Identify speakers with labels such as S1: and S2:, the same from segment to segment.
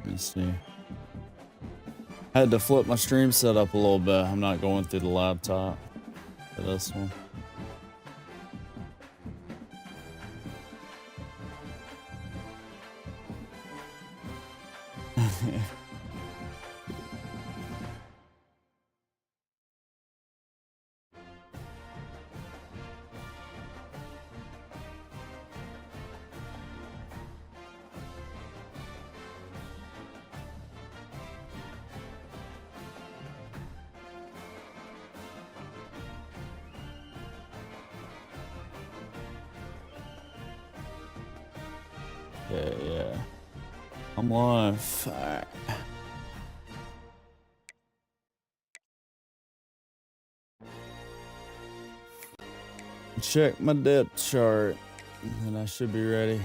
S1: Let's see. I had to flip my stream setup a little bit. I'm not going through the laptop for this one. Yeah. I'm live. Alright. Check my depth chart, and I should be ready.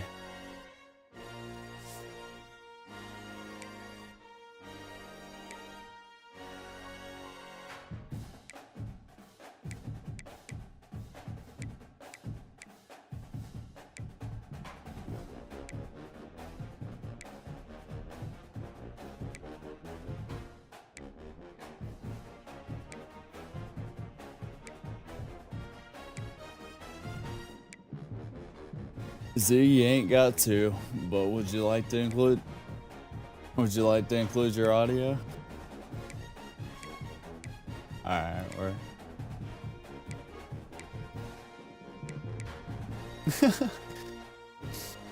S1: Z, you ain't got to, but would you like to include your audio? Alright, we're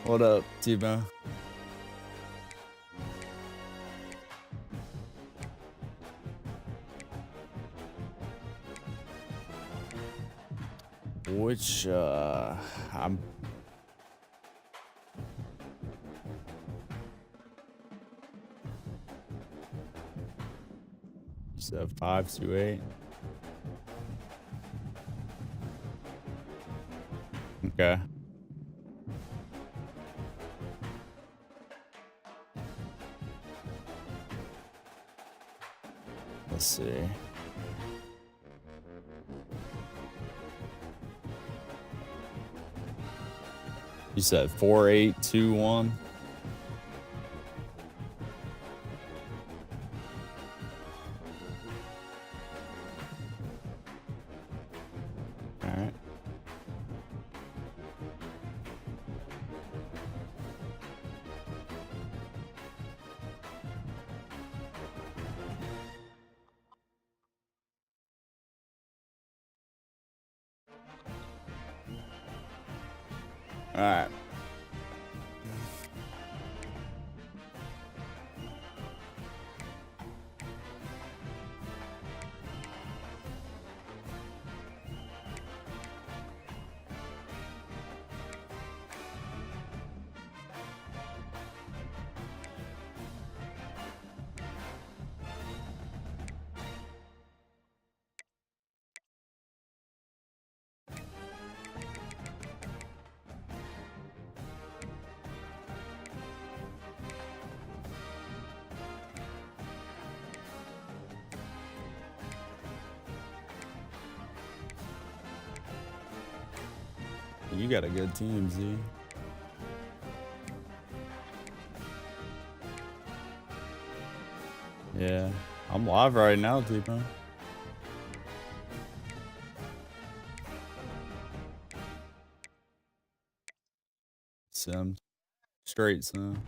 S1: what up, T-Bone? Which I'm So 528. Okay. Let's see. You said 4821. All right. You got a good team, Z. Yeah, I'm live right now, T-Bone. Sim. Straight sim.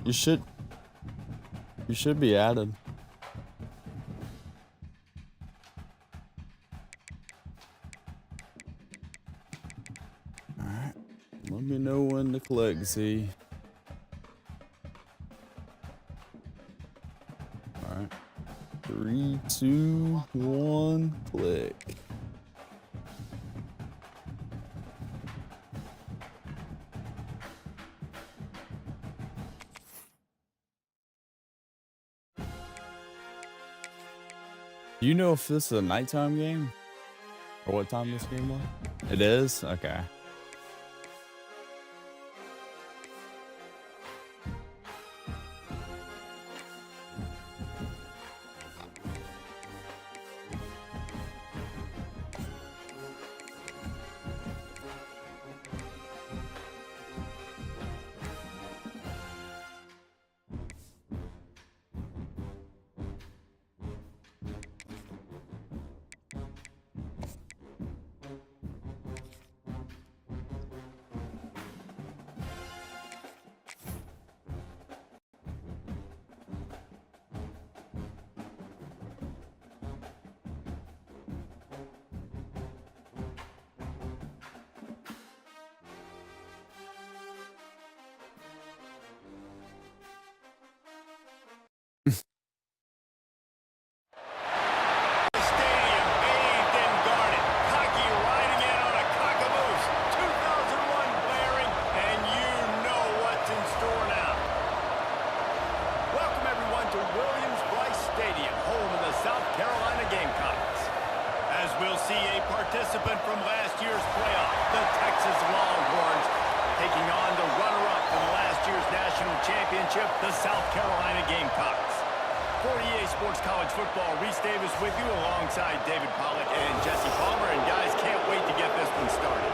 S1: You should be added. Alright. Let me know when to click, Z. Alright. 3, 2, 1, click. Do you know if this is a nighttime game? Or what time this game was? It is? Okay.
S2: participant from last year's playoff, the Texas Longhorns, taking on the runner-up for the last year's national championship, the South Carolina Gamecocks. For EA Sports College Football, Reese Davis with you alongside David Pollack and Jesse Palmer. And guys, can't wait to get this one started.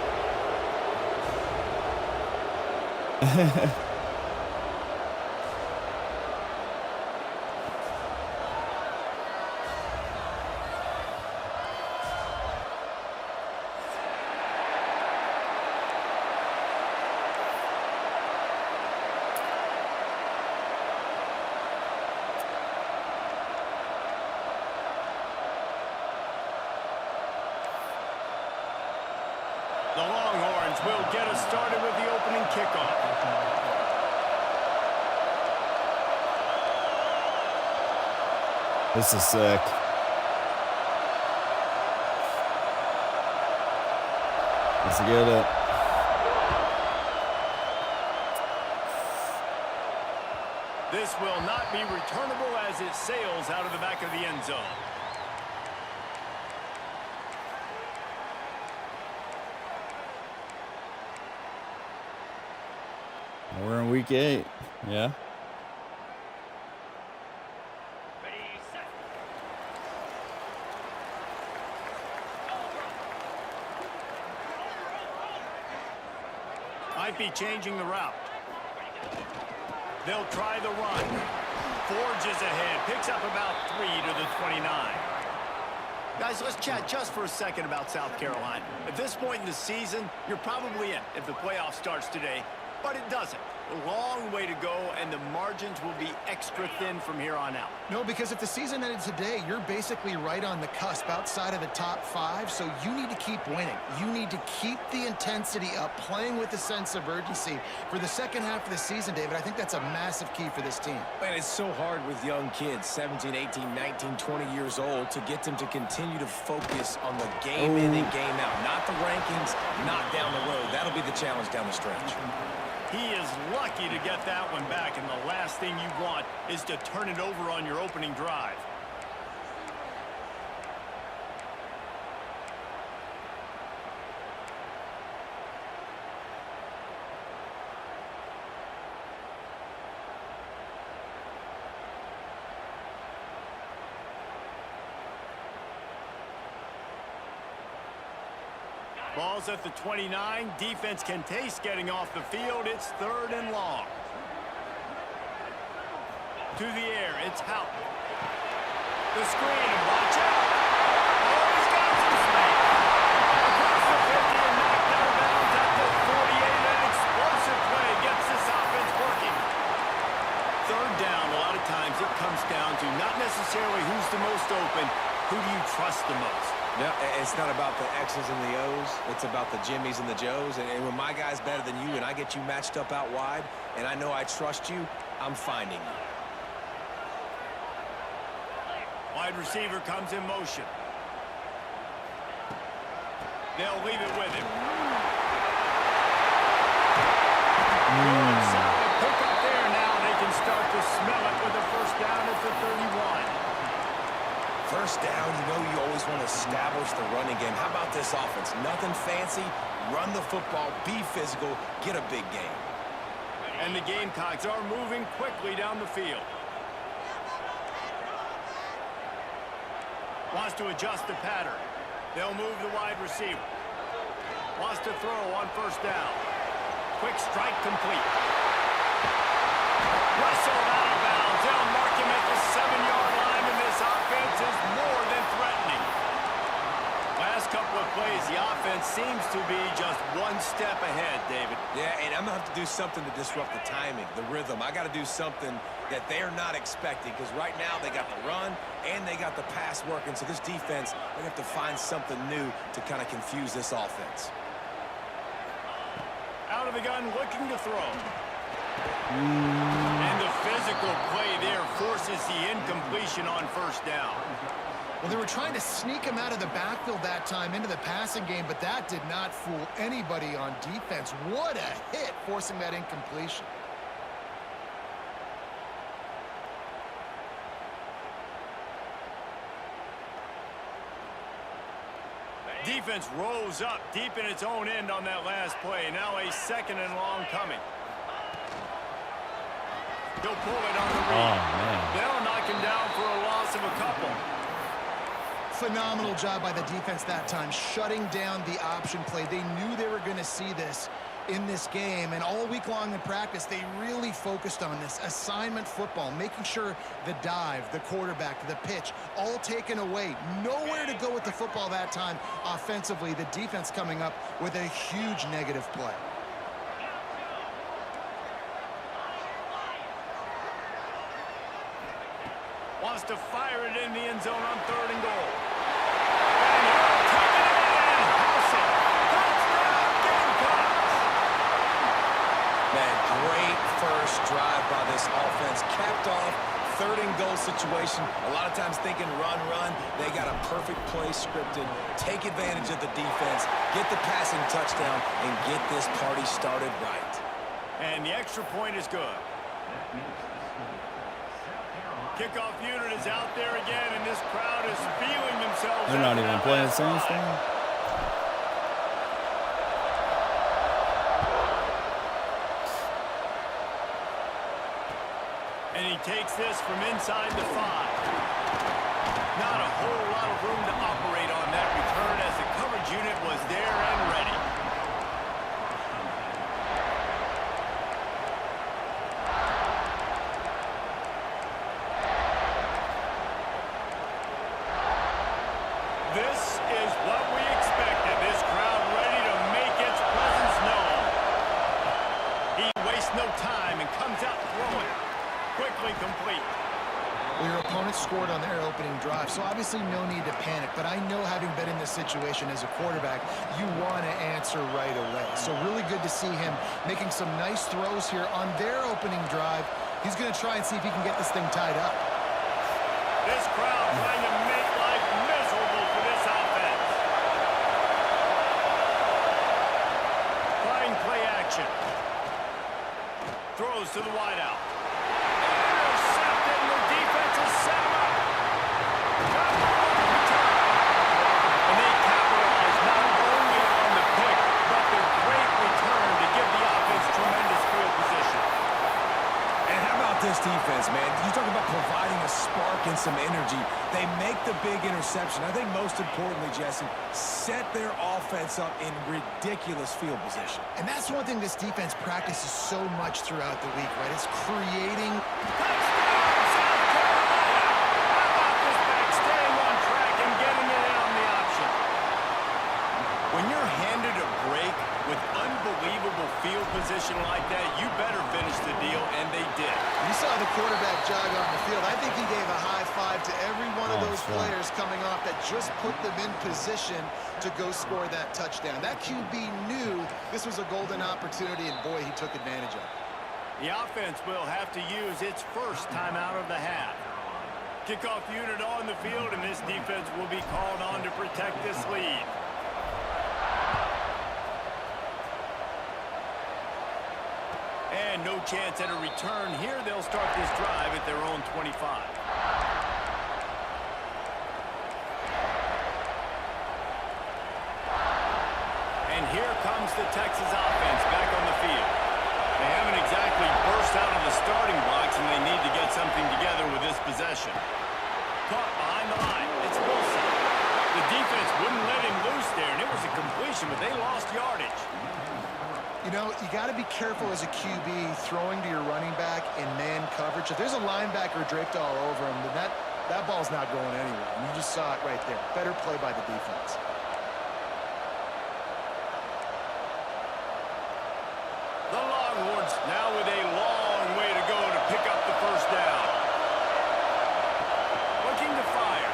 S2: The Longhorns will get us started with the opening kickoff.
S1: This is sick. Let's get it.
S2: This will not be returnable as it sails out of the back of the end zone.
S1: We're in week 8. Yeah.
S2: Might be changing the route. They'll try the run. Forges ahead. Picks up about 3 to the 29. Guys, let's chat just for a second about South Carolina. At this point in the season, you're probably in if the playoff starts today, but it doesn't. A long way to go, and the margins will be extra thin from here on out.
S3: No, because if the season ended today, you're basically right on the cusp outside of the top 5, so you need to keep winning. You need to keep the intensity up, playing with a sense of urgency. For the second half of the season, David, I think that's a massive key for this team.
S4: Man, it's so hard with young kids, 17, 18, 19, 20 years old, to get them to continue to focus on the game in and game out. Not the rankings, not down the road. That'll be the challenge down the stretch.
S2: He is lucky to get that one back, and the last thing you want is to turn it over on your opening drive. Ball's at the 29. Defense can taste getting off the field. It's 3rd and long. To the air, it's Houghton. The screen, and watch out. Oh, he's got some space. Across the 50 and knocked out of bounds at the 48. An explosive play gets this offense working. 3rd down, a lot of times it comes down to not necessarily who's the most open, who do you trust the most?
S4: Yeah, it's not about the X's and the O's. It's about the Jimmies and the Joes. And when my guy's better than you and I get you matched up out wide, and I know I trust you, I'm finding you.
S2: Wide receiver comes in motion. They'll leave it with him. Good solid pick up there. Now they can start to smell it with a first down at the 31.
S4: First down, you know you always want to establish the running game. How about this offense? Nothing fancy. Run the football, be physical, get a big game.
S2: And the Gamecocks are moving quickly down the field. Wants to adjust the pattern. They'll move the wide receiver. Wants to throw on first down. Quick strike complete. Wrestled out of bounds. They'll mark him at the 7-yard line, and this offense is more than threatening. Last couple of plays, the offense seems to be just one step ahead, David.
S4: Yeah, and I'm going to have to do something to disrupt the timing, the rhythm. I got to do something that they're not expecting, because right now they got the run and they got the pass working. So this defense, they have to find something new to kind of confuse this offense.
S2: Out of the gun, looking to throw. And the physical play there forces the incompletion on first down.
S3: Well, they were trying to sneak him out of the backfield that time into the passing game, but that did not fool anybody on defense. What a hit, forcing that incompletion.
S2: Defense rolls up deep in its own end on that last play. Now a 2nd and long coming. He'll pull it on the read.
S1: Oh, man.
S2: They'll knock him down for a loss of a couple.
S3: Phenomenal job by the defense that time, shutting down the option play. They knew they were going to see this in this game, and all week long in practice, they really focused on this assignment football, making sure the dive, the quarterback, the pitch, all taken away. Nowhere to go with the football that time offensively. The defense coming up with a huge negative play.
S2: Wants to fire it in the end zone on 3rd and goal. And he'll take it in and house it. Touchdown, Gamecocks!
S4: Man, great first drive by this offense. Capped off 3rd and goal situation. A lot of times thinking run. They got a perfect play scripted. Take advantage of the defense, get the passing touchdown, and get this party started right.
S2: And the extra point is good. Kickoff unit is out there again, and this crowd is feeling themselves.
S1: They're not even playing Sandstorm.
S2: And he takes this from inside the 5. Not a whole lot of room to operate on that return as the coverage unit was there and ready. This is what we expected. This crowd ready to make its presence known. He wastes no time and comes out throwing. Quickly complete.
S3: Well, your opponent scored on their opening drive, so obviously no need to panic. But I know, having been in this situation as a quarterback, you want to answer right away. So really good to see him making some nice throws here on their opening drive. He's going to try and see if he can get this thing tied up.
S2: This crowd trying to make life miserable for this offense. Flying play action. Throws to the wideout. Intercepted, and the defense is set him up. And they capitalize not only on the pick, but the great return to give the offense tremendous field position.
S4: And how about this defense, man? You talk about providing a spark and some energy. They make the big interception. I think most importantly, Jesse, set their offense up in ridiculous field position.
S3: And that's one thing this defense practices so much throughout the week, right? It's creating.
S2: Touchdown, South Carolina! How about this back staying on track and getting it in on the option? When you're handed a break with unbelievable field position like that, you better finish the deal, and they did.
S3: You saw the quarterback jog on the field. I think he gave a high five to every one of those
S1: sure.
S3: players coming off that just put them in position to go score that touchdown. That QB knew this was a golden opportunity, and boy, he took advantage of it.
S2: The offense will have to use its first timeout of the half. Kickoff unit on the field, and this defense will be called on to protect this lead. And no chance at a return here. They'll start this drive at their own 25. And here comes the Texas offense back on the field. They haven't exactly burst out of the starting blocks, and they need to get something together with this possession. Caught behind the line. It's Wilson. The defense wouldn't let him loose there, and it was a completion, but they lost yardage.
S3: You know, you got to be careful as a QB throwing to your running back in man coverage. If there's a linebacker draped all over him, then that ball's not going anywhere. And you just saw it right there. Better play by the defense.
S2: The Longhorns now with a long way to go to pick up the first down. Looking to fire.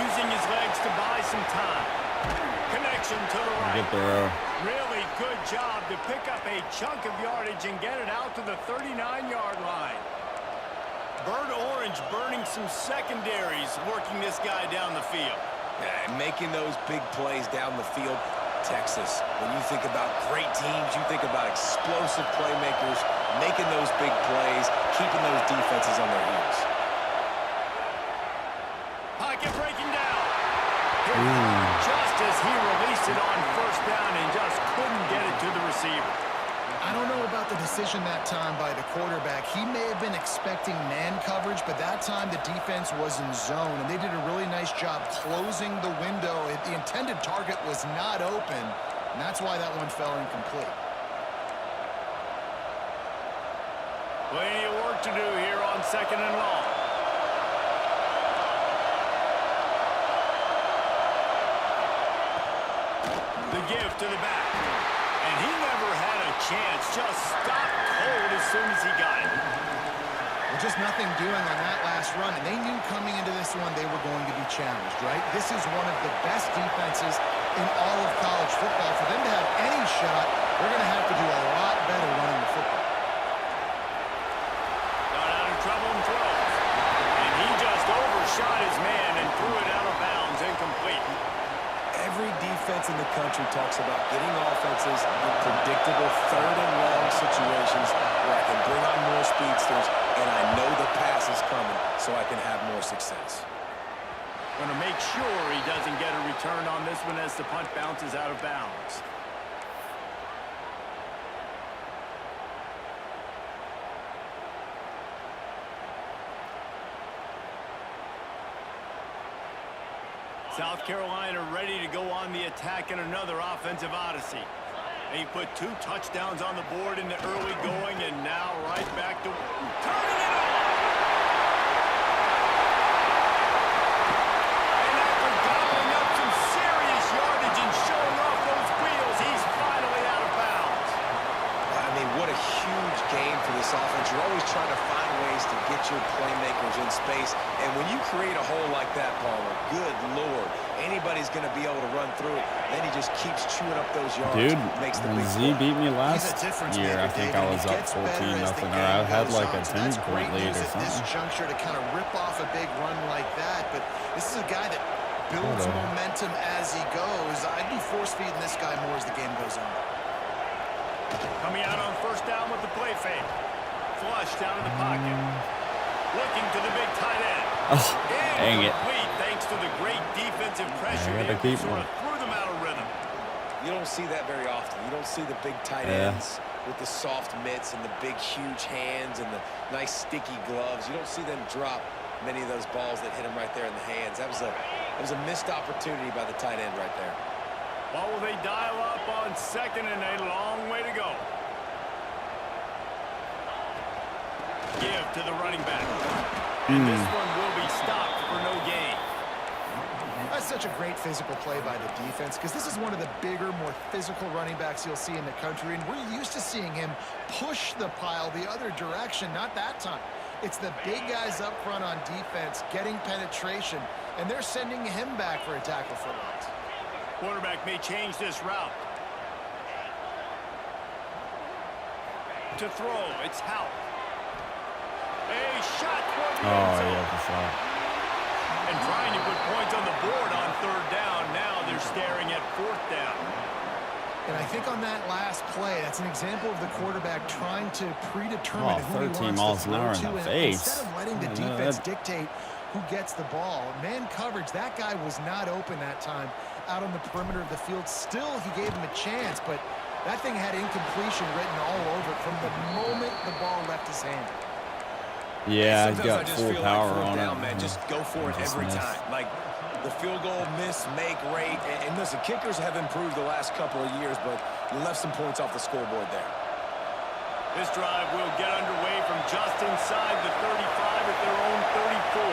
S2: Using his legs to buy some time. Connection to the right.
S1: Get there.
S2: Really good job to pick up a chunk of yardage and get it out to the 39-yard line. Bird Orange burning some secondaries, working this guy down the field.
S4: Yeah, and making those big plays down the field. Texas, when you think about great teams, you think about explosive playmakers, making those big plays, keeping those defenses on their heels.
S2: Pocket breaking down. Here, just as he released it on first down and just couldn't get it to the receiver.
S3: I don't know about the decision that time by the quarterback. He may have been expecting man coverage, but that time the defense was in zone, and they did a really nice job closing the window. The intended target was not open, and that's why that one fell incomplete.
S2: Plenty of work to do here on 2nd and long. The give to the back. And he never had a chance. Just stopped cold as soon as he got it.
S3: Well, just nothing doing on that last run, and they knew coming into this one they were going to be challenged, right? This is one of the best defenses in all of college football. For them to have any shot, they're going to have to do a lot better running the football.
S2: Got out of trouble and throws. And he just overshot his man and threw it out of bounds, incomplete.
S4: Every defense in the country talks about getting offenses in predictable 3rd and long situations where I can bring on more speedsters and I know the pass is coming so I can have more success.
S2: Going to make sure he doesn't get a return on this one as the punt bounces out of bounds. South Carolina ready to go on the attack in another offensive odyssey. He put 2 touchdowns on the board in the early going, and now right back to turning it on. And after gobbling up some serious yardage and showing off those wheels, he's finally out of bounds.
S4: I mean, what a huge game for this offense. You're always trying to find ways to get your playmakers in space. And when you create a hole like that, Palmer, good Lord, anybody's going to be able to run through it. Then he just keeps chewing up those yards.
S1: Dude,
S4: makes the
S1: when
S4: big
S1: Z
S4: play.
S1: beat me last
S3: difference
S1: year, I
S3: maker,
S1: think
S3: David.
S1: I was
S3: He
S1: up
S3: gets
S1: 14-0,
S3: better as the
S1: or I
S3: game
S1: had
S3: goes
S1: like a
S3: on. So that's
S1: 10-point
S3: great
S1: lead
S3: news
S1: or
S3: at this
S1: something.
S3: juncture to kind of rip off a big run like that. But this is a guy that builds momentum as he goes. I'd be force-feeding this guy more as the game goes on.
S2: Coming out on first down with the play fake. Flush down in the pocket. Looking to the big tight end.
S1: Oh, dang it.
S2: Incomplete thanks to the great defensive pressure
S1: I gotta
S2: there.
S1: keep
S2: Sort
S1: one.
S2: of threw them out of rhythm.
S4: You don't see that very often. You don't see the big tight ends with the soft mitts and the big, huge hands and the nice, sticky gloves. You don't see them drop many of those balls that hit them right there in the hands. That was a missed opportunity by the tight end right there.
S2: What will they dial up on 2nd and a long way to go? Give to the running back. And this one will be stopped for no gain.
S3: That's such a great physical play by the defense because this is one of the bigger, more physical running backs you'll see in the country, and we're used to seeing him push the pile the other direction. Not that time. It's the big guys up front on defense getting penetration, and they're sending him back for a tackle for loss.
S2: Quarterback may change this route. To throw, it's Houck. A shot toward the end zone.
S1: yeah, for sure.
S2: And trying to put points on the board on 3rd down. Now they're staring at 4th down.
S3: And I think on that last play, that's an example of the quarterback trying to predetermine who he
S1: 13
S3: wants
S1: miles
S3: to
S1: an
S3: throw
S1: hour in
S3: to.
S1: the
S3: And
S1: face.
S3: instead of letting the
S1: I know
S3: defense
S1: that.
S3: dictate who gets the ball, man coverage, that guy was not open that time out on the perimeter of the field. Still, he gave him a chance, but that thing had incompletion written all over it from the moment the ball left his hand.
S1: Yeah, I've
S4: Sometimes
S1: got
S4: I just
S1: full
S4: feel
S1: power
S4: like
S1: on
S4: down,
S1: it.
S4: man. Just go for it
S1: Just
S4: every
S1: miss.
S4: time. Like the field goal miss, make rate. And listen, kickers have improved the last couple of years, but you left some points off the scoreboard there.
S2: This drive will get underway from just inside the 35 at their own 34.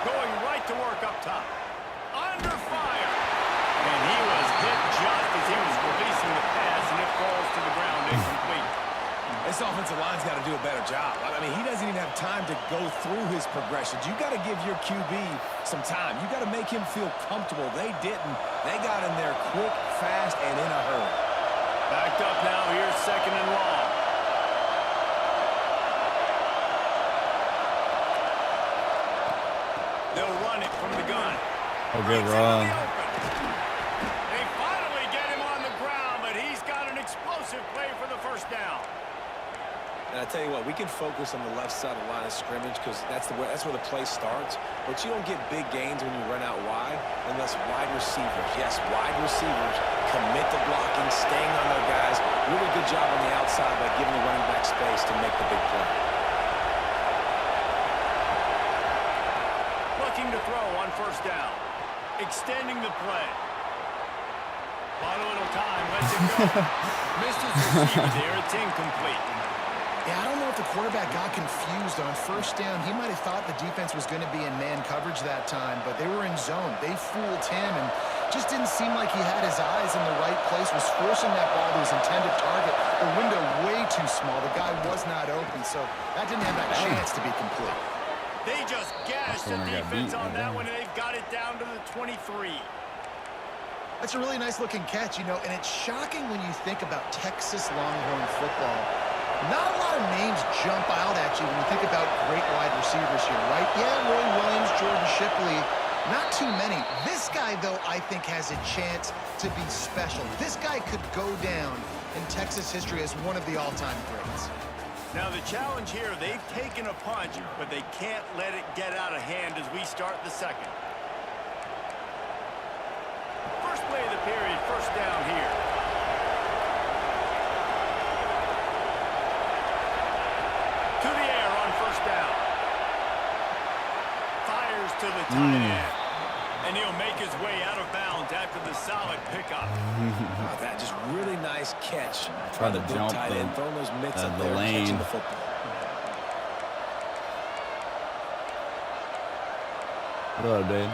S2: Going right to work up top. Under fire. And he was hit just as he was releasing the pass, and it falls to the ground incomplete.
S4: This offensive line's got to do a better job. I mean, he doesn't even have time to go through his progressions. You got to give your QB some time. You got to make him feel comfortable. They didn't. They got in there quick, fast, and in a hurry.
S2: Backed up now. Here's 2nd and long. They'll run it from the gun.
S1: Oh, good run.
S2: They finally get him on the ground, but he's got an explosive play for the 1st down.
S4: And I tell you what, we can focus on the left side of the line of scrimmage because that's where the play starts. But you don't get big gains when you run out wide unless wide receivers, yes, wide receivers, commit to blocking, staying on their guys. Really good job on the outside by giving the running back space to make the big play.
S2: Looking to throw on first down. Extending the play. On a little time, lets it go. Missed his receiver there. It's incomplete.
S3: Yeah, I don't know if the quarterback got confused on first down. He might have thought the defense was going to be in man coverage that time, but they were in zone. They fooled him and just didn't seem like he had his eyes in the right place, was forcing that ball to his intended target. The window way too small. The guy was not open, so that didn't have a chance to be complete.
S2: They just gashed the defense on that one, and they've got it down to the 23.
S3: That's a really nice-looking catch, you know, and it's shocking when you think about Texas Longhorn football. Not a lot of names jump out at you when you think about great wide receivers here, right? Yeah, Roy Williams, Jordan Shipley, not too many. This guy, though, I think has a chance to be special. This guy could go down in Texas history as one of the all-time greats.
S2: Now the challenge here, they've taken a punch, but they can't let it get out of hand as we start the second. First play of the period, first down here. To the air on first down. Fires to the tight end. And he'll make his way out of bounds after the solid pickup.
S4: Oh, that just really nice catch.
S1: Try to jump
S4: tight end, throwing those mitts up
S1: the
S4: there,
S1: lane.
S4: catching the football.
S1: What up, dude?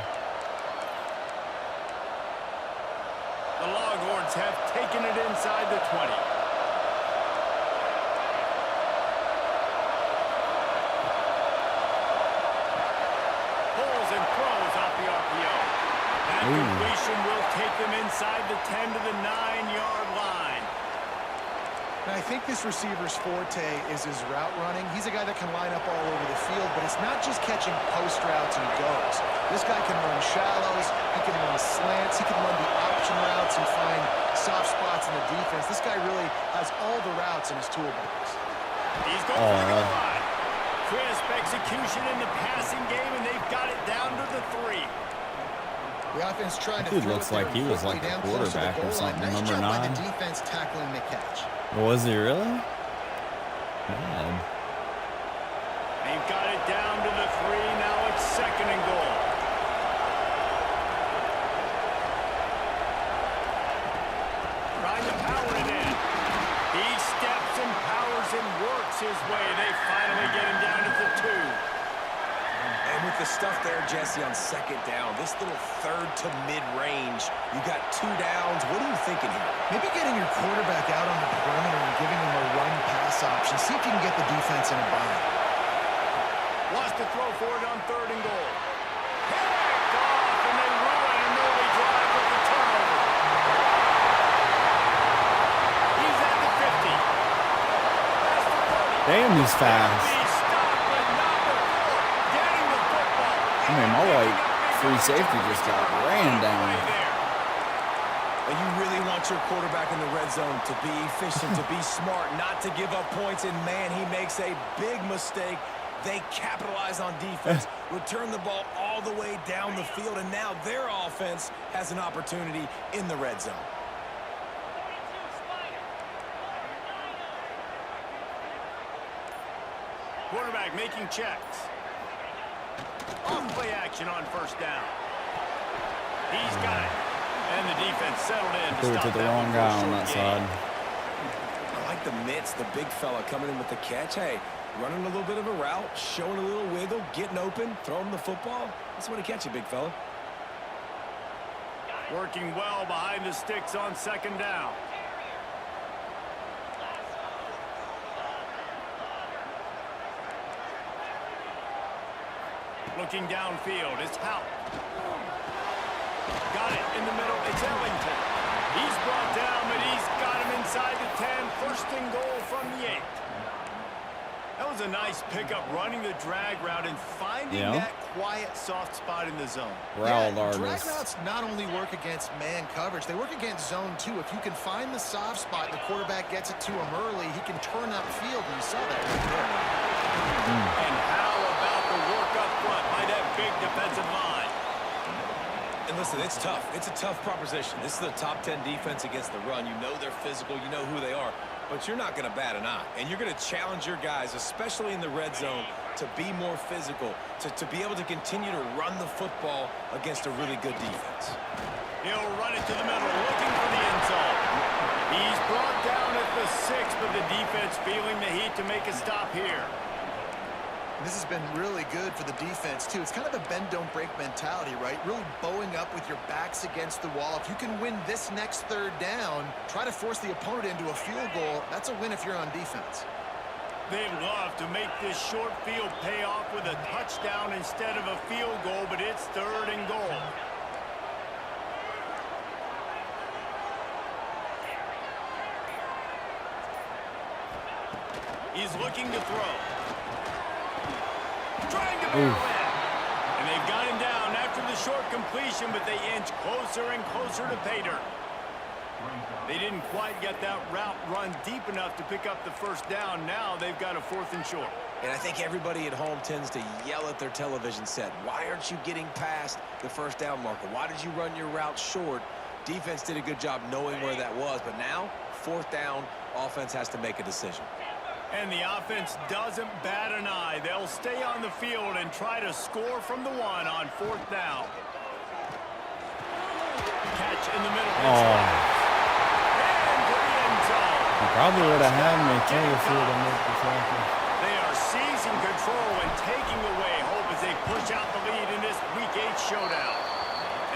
S2: The Longhorns have taken it inside the 20. Pulls and throws off the RPO. That completion will take them inside the 10 to the 9-yard line.
S3: And I think this receiver's forte is his route running. He's a guy that can line up all over the field, but it's not just catching post routes and goes. This guy can run shallows, he can run slants, he can run the option routes and find soft spots in the defense. This guy really has all the routes in his toolbox.
S2: He's going for the line. Crisp execution in the passing game, and they've got it down to the 3.
S3: The offense trying to
S1: Dude
S3: throw
S1: looks
S3: it
S1: like
S3: there
S1: he was
S3: quickly
S1: like the
S3: down close to the
S1: quarterback or
S3: goal line.
S1: something,
S3: Nice
S1: number
S3: job by
S1: 9.
S3: the defense tackling the catch.
S1: Was he really? Man.
S2: They've got it down to the 3. Now it's second and goal. Trying to power it in. He steps and powers and works his way. They finally get him down to the 2.
S4: And with the stuff there, Jesse, on second down, this little third to mid-range, you got 2 downs. What are you thinking here?
S3: Maybe getting your quarterback out on the perimeter and giving him a run-pass option. See if you can get the defense in a bind.
S2: Wants to throw for it on third and goal. Picked off, and they ruin an early drive with the turnover. He's at the 50. That's the 30.
S1: Damn, he's fast.
S2: He's stopped, but not before getting the football.
S1: I mean, my white free safety just got ran down.
S2: Right there.
S4: And you really want your quarterback in the red zone to be efficient, to be smart, not to give up points. And, man, he makes a big mistake. They capitalize on defense, return the ball all the way down the field, and now their offense has an opportunity in the red zone.
S2: Quarterback making checks. Off play action on first down. He's got it. And the defense settled in to
S1: Threw it
S2: stop
S1: to the
S2: that
S1: wrong
S2: one for
S1: guy
S2: a
S1: on
S2: short
S1: that
S2: gain.
S1: side.
S4: I like the mitts, the big fella coming in with the catch. Hey, running a little bit of a route, showing a little wiggle, getting open, throwing the football. That's when he catch you, big fella.
S2: Working well behind the sticks on second down. Looking downfield, it's Houck. Got it in the middle, it's Ellington. He's brought down, but he's got him inside the 10. First and goal from the 8. That was a nice pickup, running the drag route and finding that quiet, soft spot in the zone.
S1: Route
S3: Drag
S1: artist.
S3: routes not only work against man coverage, they work against zone too. If you can find the soft spot and the quarterback gets it to him early, he can turn up field, and you saw that right there.
S2: And how about the work up front by that big defensive line?
S4: And listen, it's tough. It's a tough proposition. This is the top 10 defense against the run. You know they're physical. You know who they are. But you're not going to bat an eye. And you're going to challenge your guys, especially in the red zone, to be more physical, to be able to continue to run the football against a really good defense.
S2: He'll run it to the middle, looking for the end zone. He's brought down at the 6, but the defense feeling the heat to make a stop here.
S3: This has been really good for the defense, too. It's kind of a bend-don't-break mentality, right? Really bowing up with your backs against the wall. If you can win this next third down, try to force the opponent into a field goal. That's a win if you're on defense.
S2: They'd love to make this short field pay off with a touchdown instead of a field goal, but it's 3rd and goal. He's looking to throw. Trying to barrel in. And they've got him down after the short completion, but they inch closer and closer to pay dirt. They didn't quite get that route run deep enough to pick up the first down. Now they've got a 4th and short.
S4: And I think everybody at home tends to yell at their television set. Why aren't you getting past the first down marker? Why did you run your route short? Defense did a good job knowing where that was, but now, 4th down, offense has to make a decision.
S2: And the offense doesn't bat an eye. They'll stay on the field and try to score from the 1 on 4th down. Catch in the middle. And to the end zone.
S1: He probably would have had me too if he would have made the tackle.
S2: They are seizing control and taking away hope as they push out the lead in this Week 8 showdown.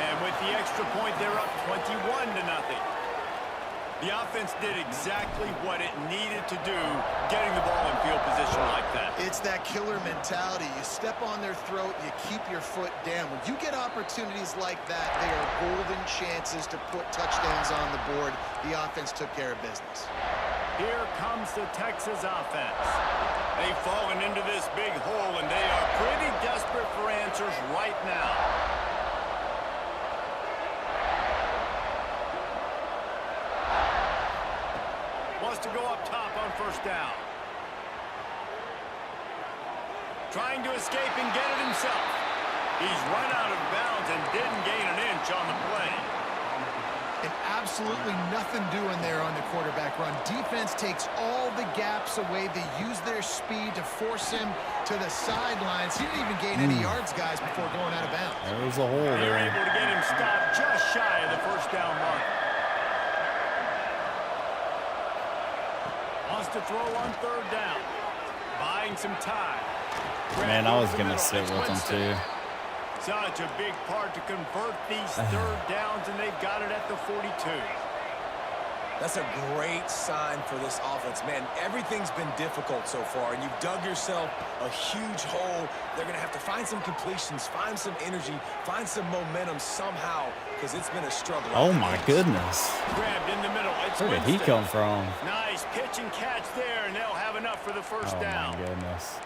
S2: And with the extra point, they're up 21-0. The offense did exactly what it needed to do, getting the ball in field position like that.
S3: It's that killer mentality. You step on their throat, you keep your foot down. When you get opportunities like that, they are golden chances to put touchdowns on the board. The offense took care of business.
S2: Here comes the Texas offense. They've fallen into this big hole, and they are pretty desperate for answers right now. Wants to go up top on 1st down. Trying to escape and get it himself. He's run out of bounds and didn't gain an inch on the play.
S3: And absolutely nothing doing there on the quarterback run. Defense takes all the gaps away. They use their speed to force him to the sidelines. He didn't even gain any yards, guys, before going out of bounds.
S1: There was a hole
S2: They're
S1: there.
S2: able to get him stopped just shy of the 1st down mark. Wants to throw on 3rd down. Buying some time.
S1: Man, I was going to sit with him too.
S2: Such a big part to convert these 3rd downs, and they've got it at the 42.
S4: That's a great sign for this offense. Man, everything's been difficult so far, and you've dug yourself a huge hole. They're going to have to find some completions, find some energy, find some momentum somehow, because it's been a struggle.
S1: Oh, my goodness.
S2: Grabbed in the middle. It's
S1: Where did he
S2: Winston.
S1: come from?
S2: Nice pitch and catch there, and they'll have enough for the 1st
S1: Oh,
S2: down.
S1: my goodness.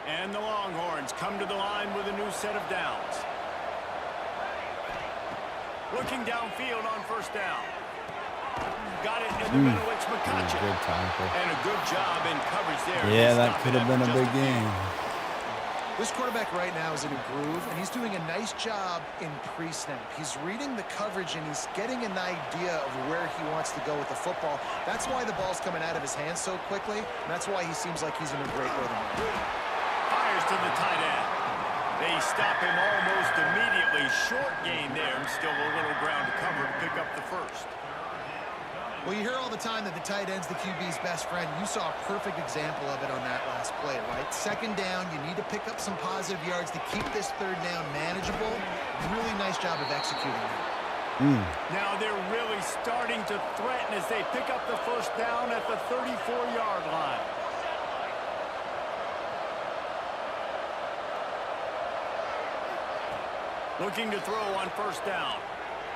S2: And the Longhorns come to the line with a new set of downs. Looking downfield on 1st down. Got it in the middle. It's McCutcheon.
S1: Good tackle.
S2: And a good job in coverage there.
S1: Yeah,
S2: He
S1: that
S2: stopped
S1: could
S2: it
S1: have been a
S2: after
S1: big
S2: just
S1: game.
S3: This quarterback right now is in a groove, and he's doing a nice job in pre-snap. He's reading the coverage, and he's getting an idea of where he wants to go with the football. That's why the ball's coming out of his hands so quickly, and that's why he seems like he's in a great rhythm.
S2: fires to the tight end. They stop him almost immediately. Short gain there, and still a little ground to cover to pick up the 1st.
S3: Well, you hear all the time that the tight end's the QB's best friend. You saw a perfect example of it on that last play, right? 2nd down, you need to pick up some positive yards to keep this 3rd down manageable. Really nice job of executing that.
S2: Now they're really starting to threaten as they pick up the 1st down at the 34-yard line. Looking to throw on 1st down.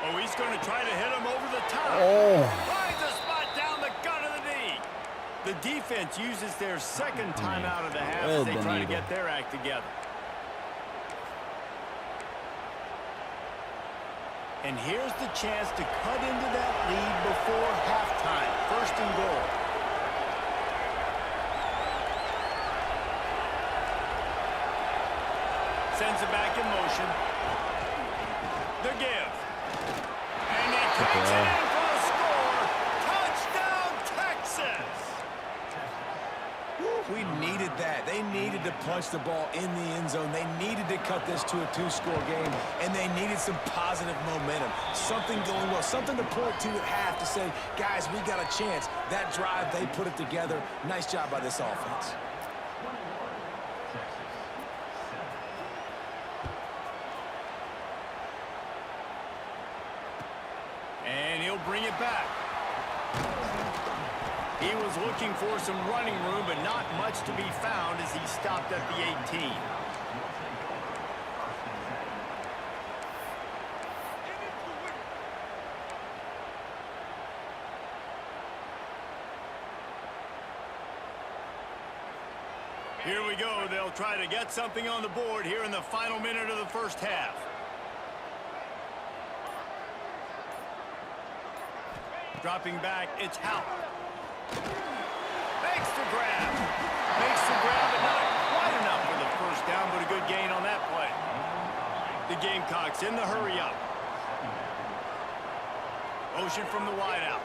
S2: Oh, he's going to try to hit him over the top.
S1: Oh.
S2: Finds a spot down the gut of the knee. The defense uses their second timeout of the half as they try to get their act together. And here's the chance to cut into that lead before halftime. First and goal. Sends it back in motion. The give. And he takes it in for the score. Touchdown, Texas!
S4: We needed that. They needed to punch the ball in the end zone. They needed to cut this to a 2-score game, and they needed some positive momentum. Something going well, something to point to at half to say, guys, we got a chance. That drive, they put it together. Nice job by this offense.
S2: And he'll bring it back. He was looking for some running room, but not much to be found as he stopped at the 18. Here we go. They'll try to get something on the board here in the final minute of the first half. Dropping back, it's Hout. Makes the grab. Makes the grab, but not quite enough for the first down, but a good gain on that play. The Gamecocks in the hurry up. Motion from the wideout.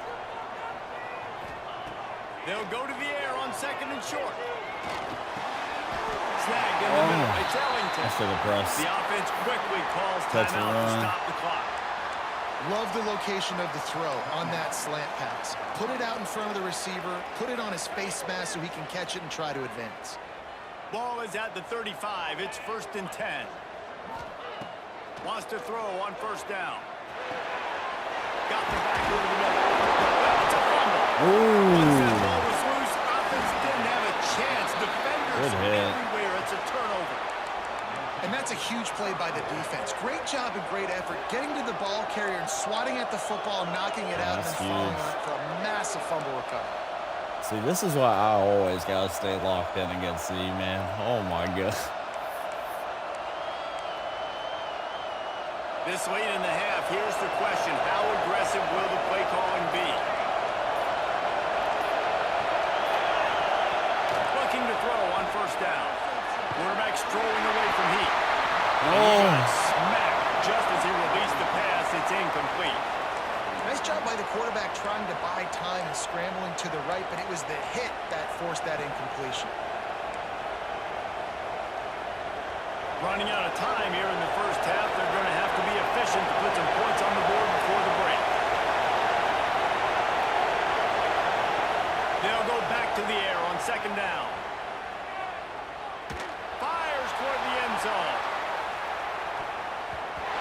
S2: They'll go to the air on second and short. Snagged in the middle by Ellington.
S1: That's for the press.
S2: The offense quickly calls timeout to stop the clock.
S3: Love the location of the throw on that slant pass. Put it out in front of the receiver, put it on his face mask so he can catch it and try to advance.
S2: Ball is at the 35. It's 1st and 10. Wants to throw on first down. Got the back over the middle. It's a fumble. Once that ball was loose, offense didn't have a chance. Defenders everywhere. It's a turnover.
S3: And that's a huge play by the defense. Great job and great effort getting to the ball carrier and swatting at the football, knocking it out, and then following on it for a massive fumble recovery.
S1: See, this is why I always got to stay locked in against Z, man. Oh, my God.
S2: This late in the half, here's the question. How aggressive will the play calling be? Looking to throw on first down. Quarterback strolling away from heat.
S1: Oh.
S2: Smacked just as he released the pass. It's incomplete.
S3: Nice job by the quarterback trying to buy time and scrambling to the right, but it was the hit that forced that incompletion.
S2: Running out of time here in the first half. They're going to have to be efficient to put some points on the board before the break. They'll go back to the air on second down. Fires toward the end zone.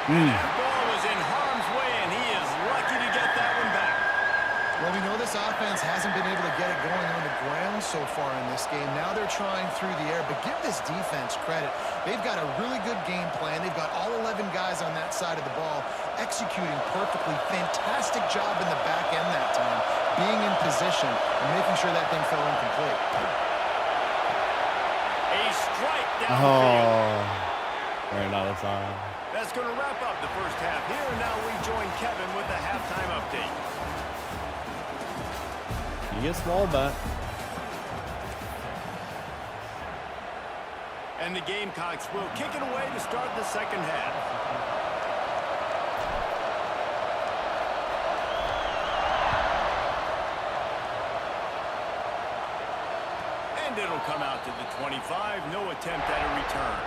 S2: That ball was in harm's way, and he is lucky to get that one back.
S3: Well, we know this offense hasn't been able to get it going on the ground so far in this game. Now they're trying through the air, but give this defense credit. They've got a really good game plan. They've got all 11 guys on that side of the ball executing perfectly. Fantastic job in the back end that time, being in position and making sure that thing fell incomplete.
S2: A strike down the field.
S1: Ran out of time.
S2: That's going to wrap up the first half here, and now we join Kevin with the halftime update.
S1: He gets the ball back.
S2: And the Gamecocks will kick it away to start the second half. And it'll come out to the 25. No attempt at a return.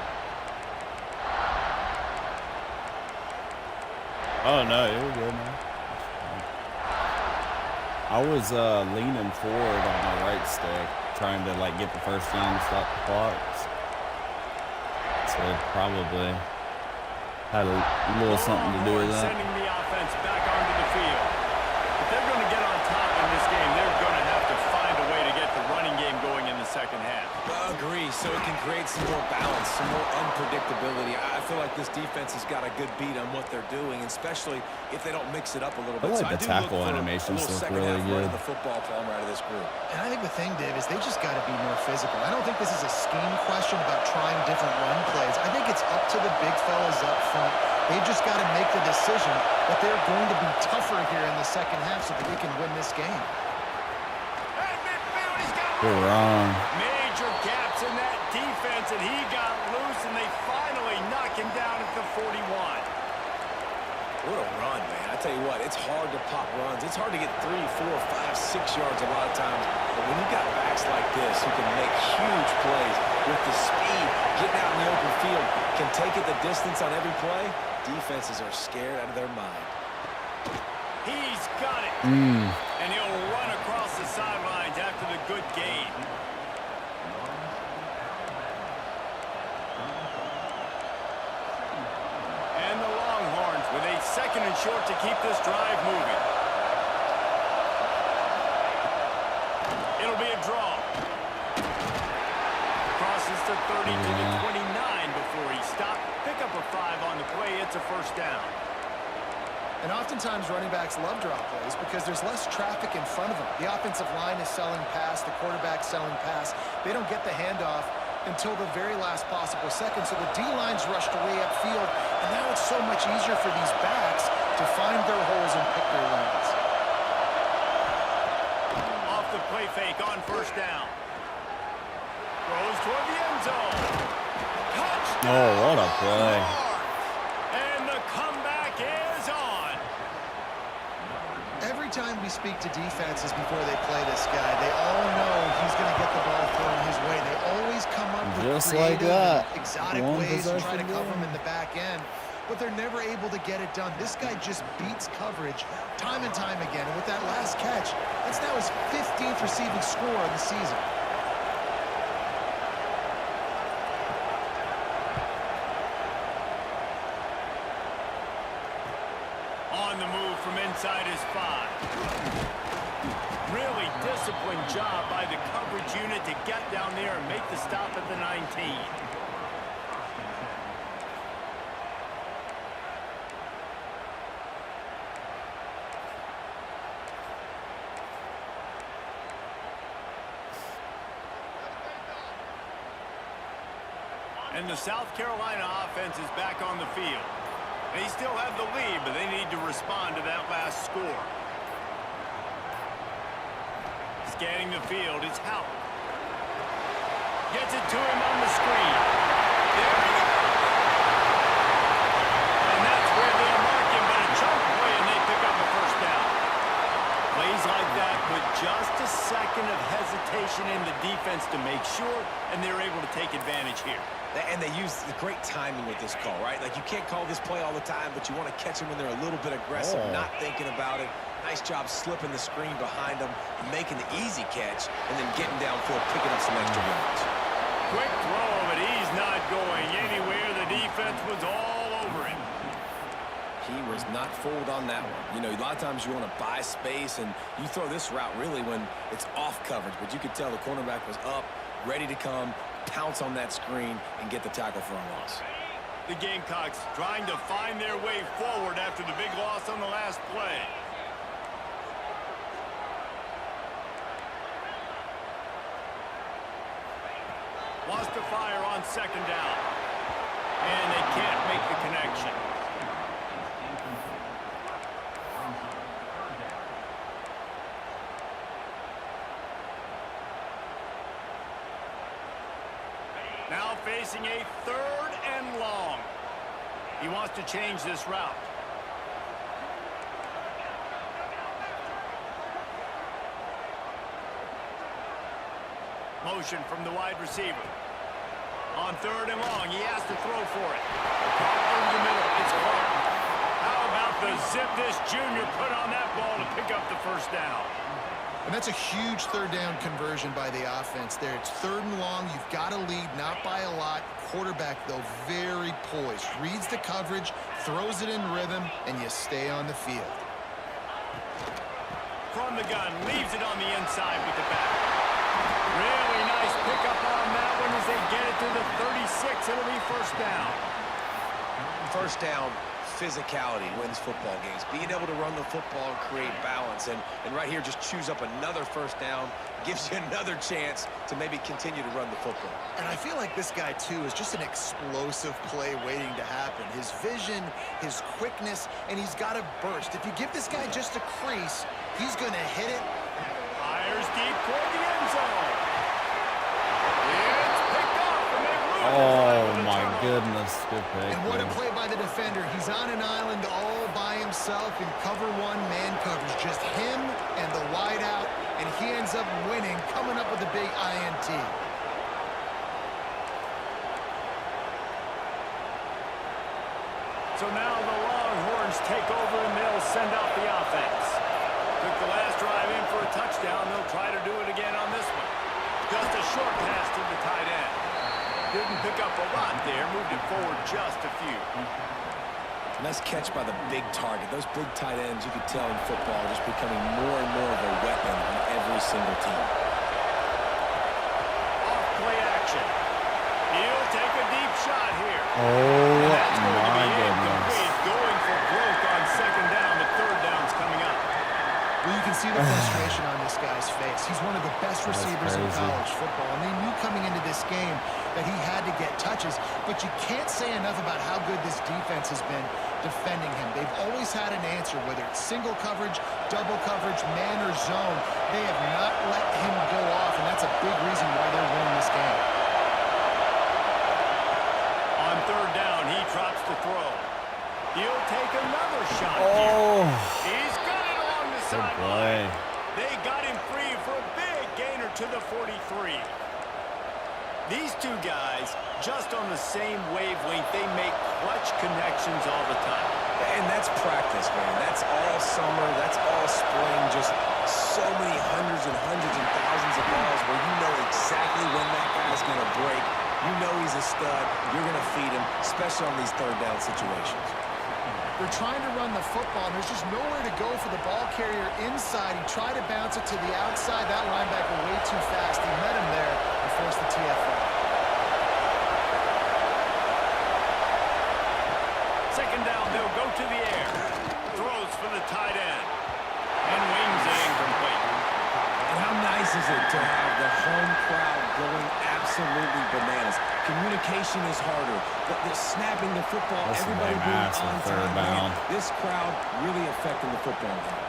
S1: Oh, no, it was good, man. I was leaning forward on my right stick, trying to, like, get the first down and stop the clocks. So it probably had a little something to do with that.
S2: Sending the offense back onto the field. If they're going to get on top in this game, they're going to have to find a way to get the running game going in the second half.
S4: Agree, so it can create some more balance, some more unpredictability. I feel like this defense has got a good beat on what they're doing, especially if they don't mix it up a little bit.
S1: I like
S4: So
S1: the
S4: do
S1: tackle
S4: look for
S1: animations
S4: a little
S1: look
S4: second
S1: really
S4: half run
S1: good.
S4: of the football palm right of this group.
S3: And I think the thing, Dave, is they just got to be more physical. I don't think this is a scheme question about trying different run plays. I think it's up to the big fellas up front. They've just got to make the decision that they're going to be tougher here in the second half so that they can win this game.
S1: You're wrong.
S2: Major gaps in that defense, and he got loose, and they finally knock him down at the 41.
S4: What a run, man. I tell you what, it's hard to pop runs. It's hard to get 3, 4, 5, 6 yards a lot of times. But when you've got backs like this who can make huge plays with the speed, getting out in the open field, can take it the distance on every play, defenses are scared out of their mind.
S2: He's got it. And he'll run across the sidelines after the good gain. And the Longhorns with a 2nd and short to keep this drive moving. It'll be a draw. Crosses the 30 to the 29 before he stopped. Pick up a 5 on the play. It's a first down.
S3: And oftentimes running backs love draw plays because there's less traffic in front of them. The offensive line is selling pass, the quarterback's selling pass. They don't get the handoff until the very last possible second. So the D-line's rushed away upfield, and now it's so much easier for these backs to find their holes and pick their lanes.
S2: Off the play fake on first down. Throws toward the end zone. Touchdown!
S1: Oh, what a play.
S2: And the comeback is on.
S3: Every time we speak to defenses before they play this guy, they all know he's going to get the ball thrown his way. They always come up with
S1: Just like
S3: creative
S1: that.
S3: and exotic
S1: One
S3: ways to try to
S1: possession
S3: cover him
S1: game.
S3: in the back end, but they're never able to get it done. This guy just beats coverage time and time again. And with that last catch, that's now his 15th receiving score of the season.
S2: On the move from inside his 5. Really disciplined job by the coverage unit to get down there and make the stop at the 19. And the South Carolina offense is back on the field. They still have the lead, but they need to respond to that last score. Scanning the field, it's Howard. Gets it to him on the screen. There he goes. And that's where they'll mark him, but a chunk play, and they pick up the first down. Plays like that with just a second of hesitation in the defense to make sure, and they're able to take advantage here.
S4: And they use the great timing with this call, right? Like, you can't call this play all the time, but you want to catch them when they're a little bit aggressive, not thinking about it. Nice job slipping the screen behind them, making the easy catch, and then getting downfield, picking up some extra yards.
S2: Quick throw, but he's not going anywhere. The defense was all over him.
S4: He was not fooled on that one. You know, a lot of times you want to buy space, and you throw this route really when it's off coverage, but you could tell the cornerback was up, ready to come, pounce on that screen, and get the tackle for a loss.
S2: The Gamecocks trying to find their way forward after the big loss on the last play. Lost to fire on second down. And they can't make the connection. Now facing a 3rd and long. He wants to change this route. Motion from the wide receiver. On 3rd and long, he has to throw for it. Caught over the middle, it's caught. How about the zip this junior put on that ball to pick up the first down?
S3: And that's a huge 3rd down conversion by the offense there. It's 3rd and long. You've got to lead, not by a lot. Quarterback, though, very poised. Reads the coverage, throws it in rhythm, and you stay on the field.
S2: From the gun, leaves it on the inside with the back. Really nice pickup on that one.
S4: first down, physicality wins football games. Being able to run the football and create balance. And right here, just choose up another first down, gives you another chance to maybe continue to run the football.
S3: And I feel like this guy, too, is just an explosive play waiting to happen. His vision, his quickness, and he's got a burst. If you give this guy just a crease, he's going to hit it.
S2: Fires deep toward the end zone. It's picked up, and they lose it
S1: Oh
S2: for the
S1: my
S2: turnover.
S1: goodness, good pick.
S3: And what a
S1: dude.
S3: play by the defender. He's on an island all by himself in cover one man coverage. Just him and the wide out, and he ends up winning, coming up with a big INT.
S2: So now the Longhorns take over, and they'll send out the offense. Took the last drive in for a touchdown. They'll try to do it again on this one. Just a short pass to the tight end. Didn't pick up a lot there. Moved it forward just a few.
S4: Nice catch by the big target. Those big tight ends, you could tell in football, are just becoming more and more of a weapon on every single team.
S2: Off play action. He'll take a deep shot here.
S1: Oh
S2: That's going to
S1: my
S2: be
S1: goodness.
S2: incomplete. Going for growth on second down, but third down's coming up.
S3: Well, you can see the frustration on this guy's face. He's one of the best receivers in
S1: crazy.
S3: college football, and they knew coming into this game that he had to get touches, but you can't say enough about how good this defense has been defending him. They've always had an answer, whether it's single coverage, double coverage, man or zone. They have not let him go off, and that's a big reason why they're winning this game.
S2: On third down, he drops the throw. He'll take another shot
S1: Oh,
S2: here. He's got it along the
S1: good
S2: sideline.
S1: play.
S2: They got him free for a big gainer to the 43. These two guys, just on the same wavelength, they make clutch connections all the time.
S4: And that's practice, man. That's all summer. That's all spring. Just so many hundreds and thousands of balls where you know exactly when that guy's going to break. You know he's a stud. You're going to feed him, especially on these third down situations.
S3: They're trying to run the football, and there's just nowhere to go for the ball carrier inside. He tried to bounce it to the outside. That linebacker way too fast. He met him there and forced the TFL.
S2: Second down, they'll go to the air. Throws for the tight end. And wings it incomplete.
S4: And how nice is it to have the home crowd going absolutely bananas? Communication is harder. The snapping the football,
S1: This is
S4: everybody
S1: a
S4: being
S1: massive
S4: on
S1: third
S4: time.
S1: down.
S4: Man, this crowd really affecting the football game.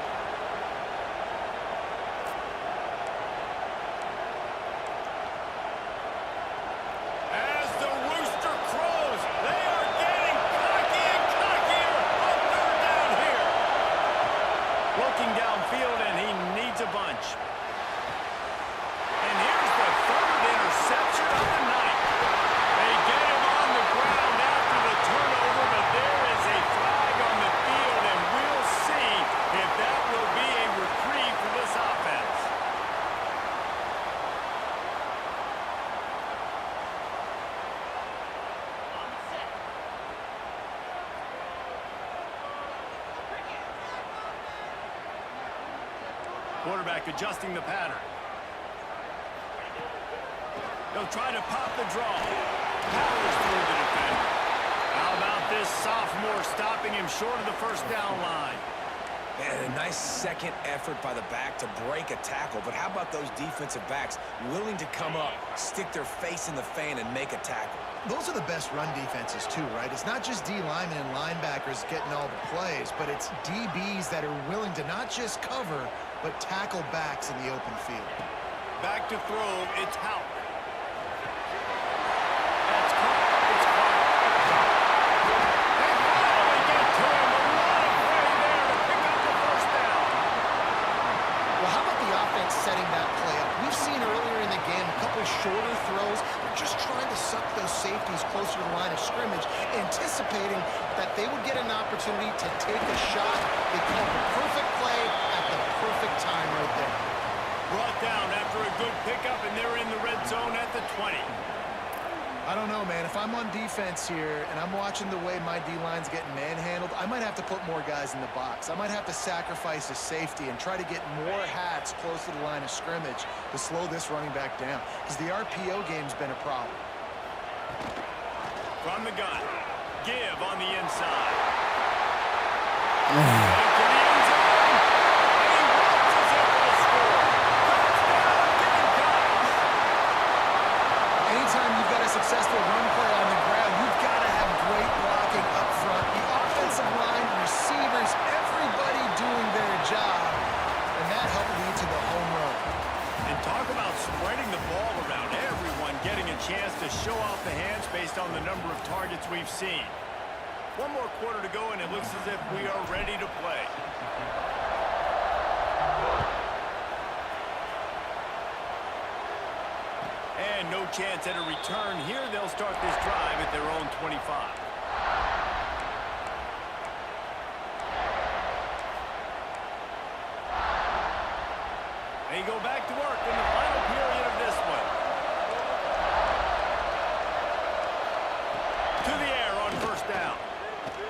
S2: As the rooster crows, they are getting cocky and cockier on third down here. Looking downfield, and he needs a bunch. And here's the third interception of the night. They get him on the ground after the turnover, but there is a flag on the field, and we'll see if that will be a reprieve for this offense. Quarterback adjusting the pattern. They'll try to pop the draw. Powers through the defender. How about this sophomore stopping him short of the first down line?
S4: And a nice second effort by the back to break a tackle. But how about those defensive backs willing to come up, stick their face in the fan, and make a tackle?
S3: Those are the best run defenses, too, right? It's not just D linemen and linebackers getting all the plays, but it's DBs that are willing to not just cover, but tackle backs in the open field.
S2: Back to throw, it's Houck. That's caught. It's caught. They finally get to him. A lot of play there to pick up the first down.
S3: Well, how about the offense setting that play up? We've seen earlier in the game a couple shorter throws. They're just trying to suck those safeties closer to the line of scrimmage, anticipating that they would get an opportunity to take a shot. They called the perfect play at the perfect time right there.
S2: Brought down after a good pickup, and they're in the red zone at the 20.
S3: I don't know, man. If I'm on defense here and I'm watching the way my D-line's getting manhandled, I might have to put more guys in the box. I might have to sacrifice a safety and try to get more hats close to the line of scrimmage to slow this running back down, because the RPO game's been a problem.
S2: From the gun. give on the inside. Into the end zone. And he launches it for the score. Touchdown, Gamecocks.
S3: Anytime you've got a successful run play on the ground, you've got to have great blocking up front. The offensive line, receivers, everybody doing their job. And that helped lead to the home run.
S2: And talk about spreading the ball around, everyone getting a chance to show off the hands based on the number of targets we've seen. One more quarter to go, and it looks as if we are ready to play. And no chance at a return here. They'll start this drive at their own 25. They go back to work in the final period of this one. To the air on first down.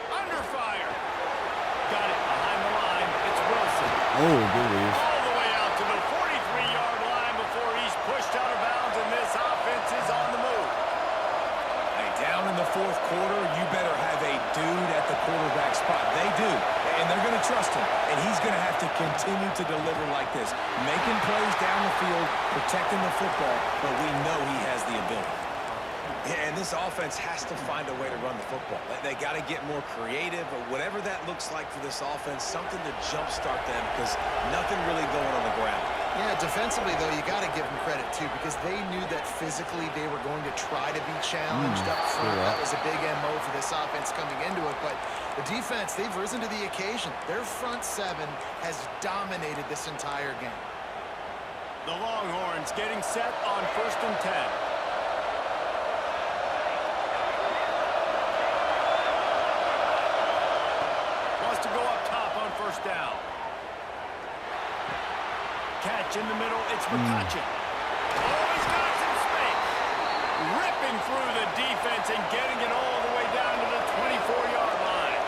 S2: Under fire. Got it behind the line. It's Wilson.
S1: Oh, good lead.
S2: All the way out to the 43-yard line before he's pushed out of bounds, and this offense is on the move.
S4: Hey, down in the fourth quarter, you better have a dude at the quarterback spot. They do, and they're going to trust him, and he's going to have to continue to deliver like this, making plays down the field, protecting the football, but we know he has the ability. Yeah, and this offense has to find a way to run the football. They got to get more creative, or whatever that looks like for this offense, something to jumpstart them, because nothing really going on the ground.
S3: Yeah, defensively, though, you got to give them credit, too, because they knew that physically they were going to try to be challenged up front. That was a big MO for this offense coming into it. But the defense, they've risen to the occasion. Their front seven has dominated this entire game.
S2: The Longhorns getting set on 1st and 10. Wants to go up top on first down. Catch in the middle, it's McCutcheon. Oh, he's got some space. Ripping through the defense and getting it all the way down to the 24-yard line.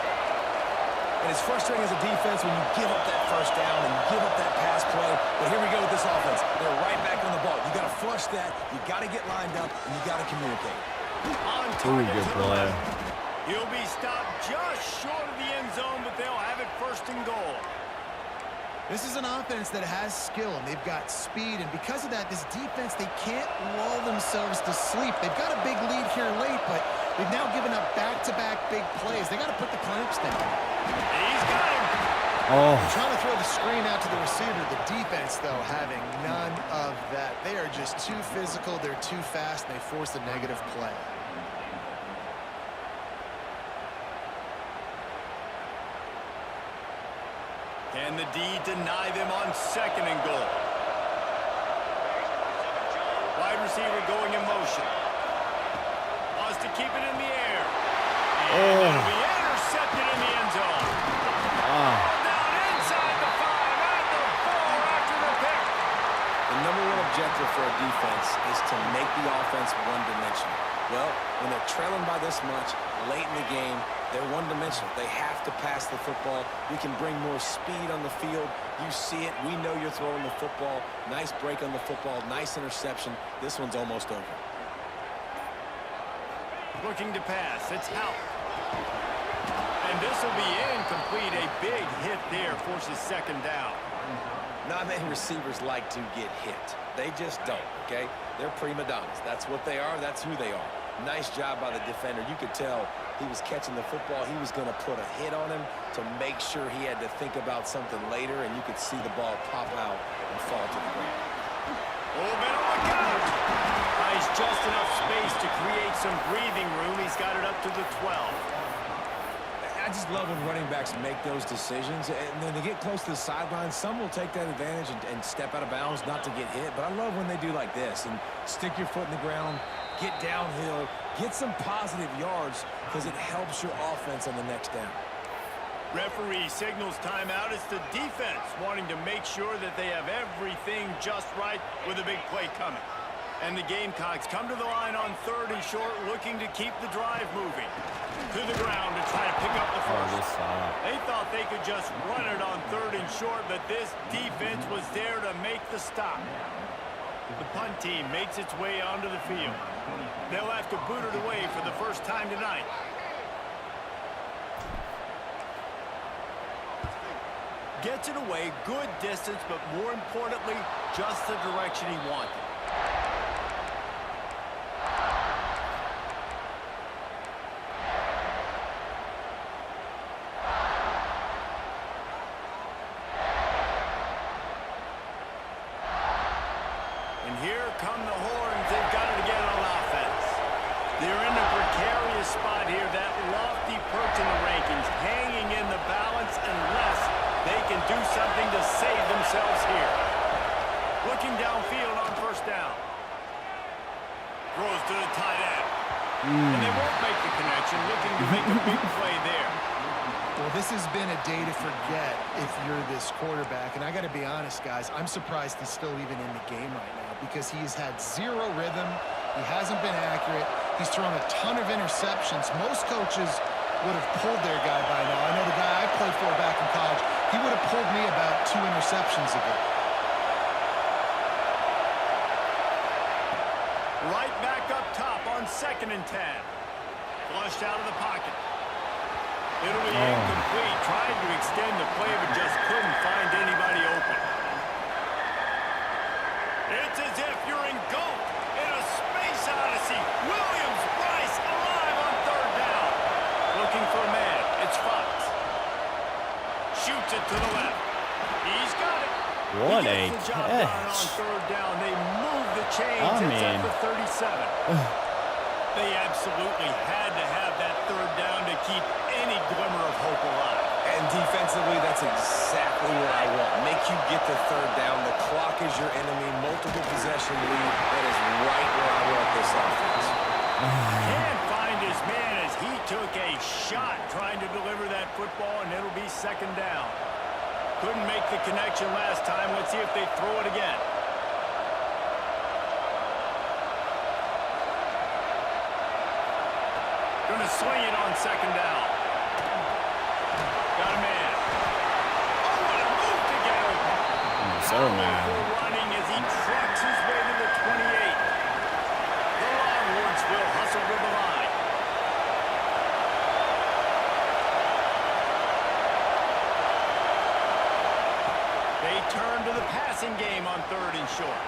S4: And it's frustrating as a defense when you give up that first down and you give up that pass play. But here we go with this offense. They're right back on the ball. You got to flush that. You got to get lined up, and you got to communicate.
S2: On target to the left. He'll be stopped just short of the end zone, but they'll have it 1st and goal.
S3: This is an offense that has skill, and they've got speed, and because of that, this defense, they can't lull themselves to sleep. They've got a big lead here late, but they've now given up back-to-back big plays. They got to put the clamps down.
S2: He's got him.
S1: Oh.
S3: Trying to throw the screen out to the receiver. The defense, though, having none of that. They are just too physical. They're too fast, and they force a negative play.
S2: Can the D deny them on 2nd and goal? Wide receiver going in motion. Wants to keep it in the air. And it'll be intercepted in the end zone. Down inside the 5 at the 4 after the pick.
S4: The number one objective for a defense is to make the offense one-dimensional. Well, when they're trailing by this much late in the game, they're one-dimensional. They have to pass the football. We can bring more speed on the field. You see it. We know you're throwing the football. Nice break on the football. Nice interception. This one's almost over.
S2: Looking to pass. It's Houck. And this will be incomplete. A big hit there forces 2nd down.
S4: Not many receivers like to get hit. They just don't, okay? They're prima donnas. That's what they are. That's who they are. Nice job by the defender. You could tell he was catching the football. He was going to put a hit on him to make sure he had to think about something later, and you could see the ball pop out and fall to the ground.
S2: Oh, man, oh, my God! Buys just enough space to create some breathing room. He's got it up to the 12.
S4: I just love when running backs make those decisions, and then they get close to the sideline. Some will take that advantage and step out of bounds not to get hit, but I love when they do like this and stick your foot in the ground, get downhill, get some positive yards because it helps your offense on the next down.
S2: Referee signals timeout. It's the defense wanting to make sure that they have everything just right with a big play coming. And the Gamecocks come to the line on 3rd and short, looking to keep the drive moving. To the ground to try to pick up the first. They thought they could just run it on 3rd and short, but this defense was there to make the stop. The punt team makes its way onto the field. They'll have to boot it away for the first time tonight. Gets it away, good distance, but more importantly, just the direction he wanted. And here come the horns. They've got it again on offense. They're in a precarious spot here, that lofty perch in the rankings, hanging in the balance unless they can do something to save themselves here. Looking downfield on first down. Throws to the tight end. And they won't make the connection, looking to make a big play there.
S3: Well, this has been a day to forget if you're this quarterback. And I got to be honest, guys, I'm surprised he's still even in the game right now because he's had zero rhythm. He hasn't been accurate. He's thrown a ton of interceptions. Most coaches would have pulled their guy by now. I know the guy I played for back in college, he would have pulled me about 2 interceptions ago.
S2: Right back up top on 2nd and 10. Flushed out of the pocket. It'll be incomplete. Tried to extend the play, but just couldn't find anybody open. It's as if you're engulfed in a space odyssey. Williams, Bryce, alive on 3rd down. Looking for a man. It's Fox. Shoots it to the left. He's got it.
S1: What
S2: he
S1: a
S2: gets the job done on
S1: catch.
S2: 3rd down. They move the chains.
S1: Oh,
S2: it's
S1: man.
S2: at the 37. They absolutely had to have that 3rd down to keep any glimmer of hope alive.
S4: And defensively, that's exactly what I want. Make you get the 3rd down. The clock is your enemy. Multiple possession lead. That is right where I want this offense.
S2: Can't find his man as he took a shot trying to deliver that football, and it'll be 2nd down. Couldn't make the connection last time. Let's see if they throw it again. Going to swing it on 2nd down. Got a man. Oh, what a move to get open.
S1: So mad.
S2: Running as he trucks his way to the 28. The Longhorns will hustle to the line. They turn to the passing game on 3rd and short.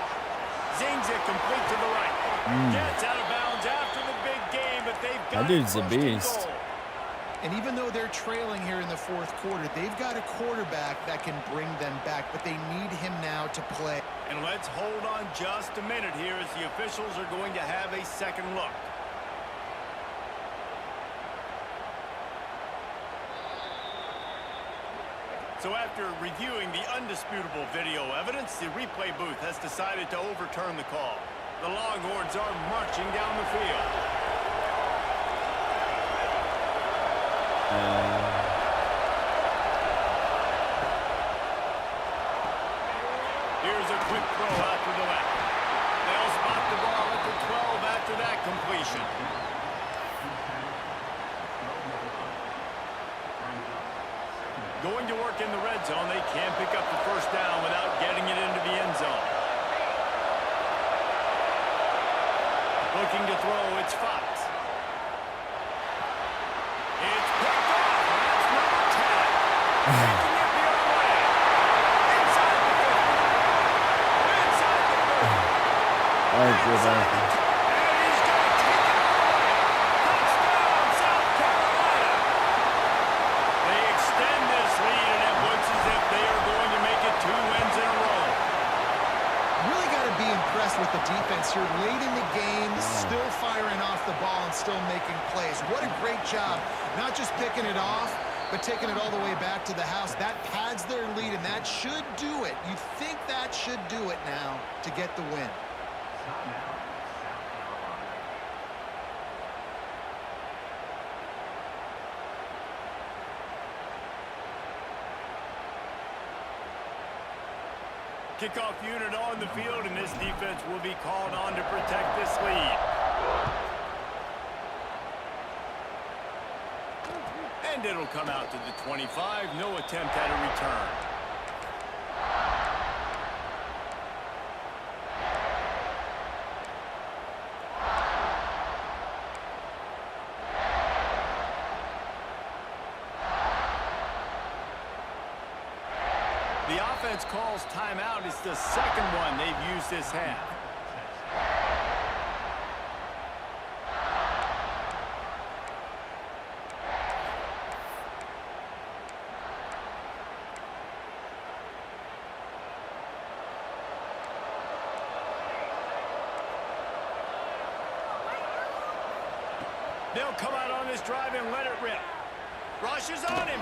S2: Zings it complete to the right. Gets out of bounds after the big game, but they've got
S1: That dude's a
S2: 1st and
S1: beast.
S2: goal.
S3: And even though they're trailing here in the 4th quarter, they've got a quarterback that can bring them back, but they need him now to play.
S2: And let's hold on just a minute here as the officials are going to have a second look. So after reviewing the undisputable video evidence, the replay booth has decided to overturn the call. The Longhorns are marching down the field. Here's a quick throw out to the left. They'll spot the ball at the 12 after that completion. Going to work in the red zone, they can pick up the 1st down without getting it into the end zone. Looking to throw, it's Fox. It's picked off, and that's number 10. Taking it the other way. Inside the 50. Inside the 30. Inside the 10. And he's going to take it away. Touchdown, South Carolina. They extend this lead, and it looks as if they are going to make it 2 wins in a row.
S3: Really got to be impressed with the defense here. Late in the game, still firing off the ball and still making plays. What a great job. Not just picking it off, but taking it all the way back to the house. That pads their lead, and that should do it. You think that should do it now to get the win.
S2: Kickoff unit on the field, and this defense will be called on to protect this lead. And it'll come out to the 25. No attempt at a return. The offense calls timeout. It's the second one they've used this half. They'll come out on this drive and let it rip. Rushes on him.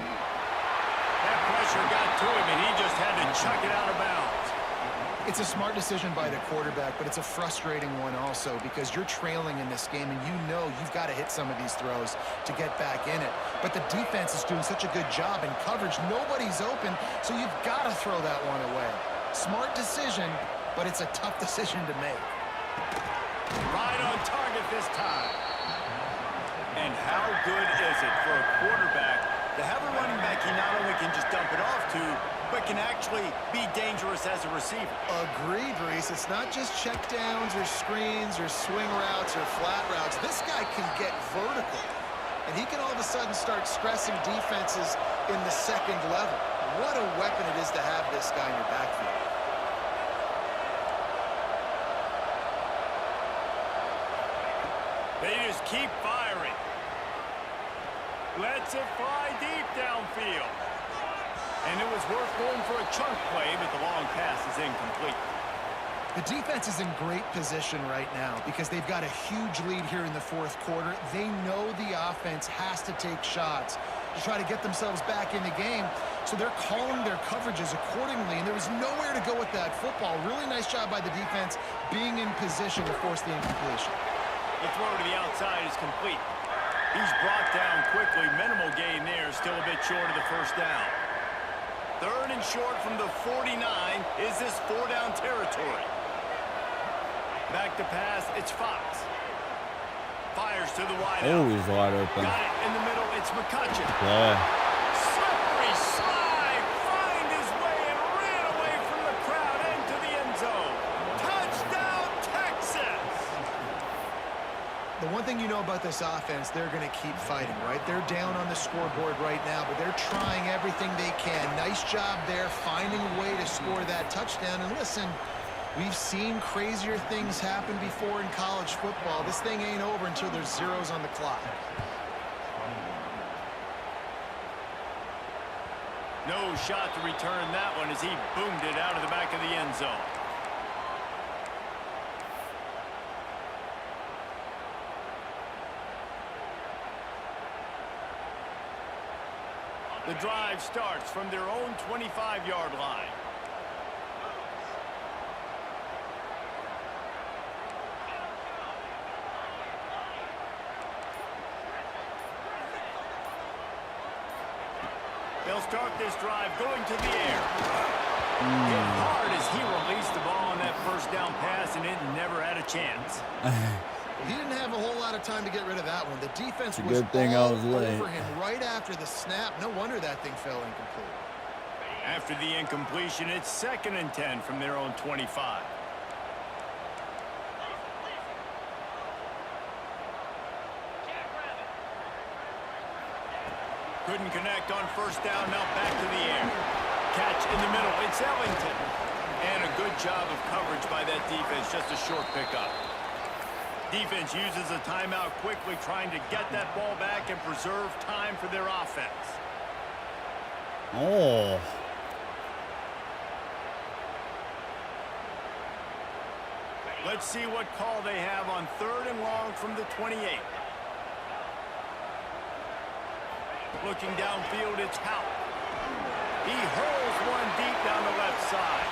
S2: That pressure got to him, and he just had to chuck it out of bounds.
S3: It's a smart decision by the quarterback, but it's a frustrating one also because you're trailing in this game, and you know you've got to hit some of these throws to get back in it. But the defense is doing such a good job in coverage. Nobody's open, so you've got to throw that one away. Smart decision, but it's a tough decision to make.
S2: Right on target this time. And how good is it for a quarterback to have a running back he not only can just dump it off to, but can actually be dangerous as a receiver?
S3: Agreed, Reese. It's not just checkdowns or screens or swing routes or flat routes. This guy can get vertical, and he can all of a sudden start stressing defenses in the second level. What a weapon it is to have this guy in your backfield.
S2: They just keep firing. Lets it fly deep downfield. And it was worth going for a chunk play, but the long pass is incomplete.
S3: The defense is in great position right now because they've got a huge lead here in the fourth quarter. They know the offense has to take shots to try to get themselves back in the game, so they're calling their coverages accordingly, and there was nowhere to go with that football. Really nice job by the defense being in position to force the incompletion.
S2: The throw to the outside is complete. He's brought down quickly. Minimal gain there, still a bit short of the first down. Third and short from the 49. Is this four-down territory? Back to pass, it's Fox. Fires to the wide
S1: Oh,
S2: out.
S1: he's wide open.
S2: Got it in the middle, it's McCutcheon.
S1: Yeah.
S2: Slippery slide, find his way and ran away from the crowd into the end zone. Touchdown, Texas!
S3: The one thing you know about this offense, they're going to keep fighting, right? They're down on the scoreboard right now, but they're trying everything they can. Nice job there, finding a way to score that touchdown. And listen, we've seen crazier things happen before in college football. This thing ain't over until there's zeros on the clock.
S2: No shot to return that one as he boomed it out of the back of the end zone. The drive starts from their own 25-yard line. They'll start this drive going to the air. Hit hard as he released the ball on that first down pass, and it never had a chance.
S3: He didn't have a whole lot of time to get rid of that one. The defense was
S1: good thing I was late.
S3: over him right after the snap. No wonder that thing fell incomplete.
S2: After the incompletion, it's 2nd and 10 from their own 25. Couldn't connect on first down, now back to the air. Catch in the middle, it's Ellington. And a good job of coverage by that defense, just a short pickup. Defense uses a timeout quickly, trying to get that ball back and preserve time for their offense.
S1: Oh.
S2: Let's see what call they have on 3rd and long from the 28. Looking downfield, it's Howell. He hurls one deep down the left side.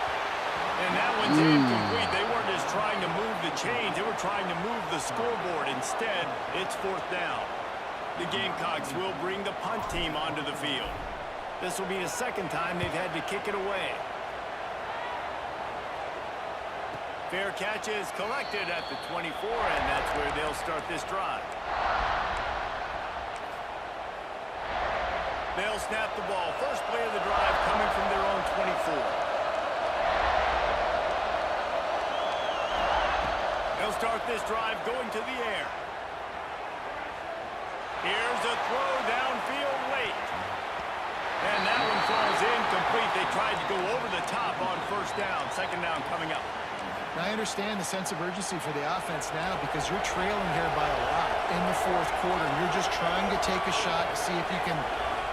S2: And that one's incomplete. They weren't just trying to move the chains. They were trying to move the scoreboard. Instead, it's 4th down. The Gamecocks will bring the punt team onto the field. This will be the second time they've had to kick it away. Fair catch is collected at the 24, and that's where they'll start this drive. They'll snap the ball. First play of the drive coming from their own 24. They'll start this drive going to the air. Here's a throw downfield late. And that one falls incomplete. They tried to go over the top on first down. Second down coming up.
S3: Now, I understand the sense of urgency for the offense now because you're trailing here by a lot in the fourth quarter. You're just trying to take a shot to see if you can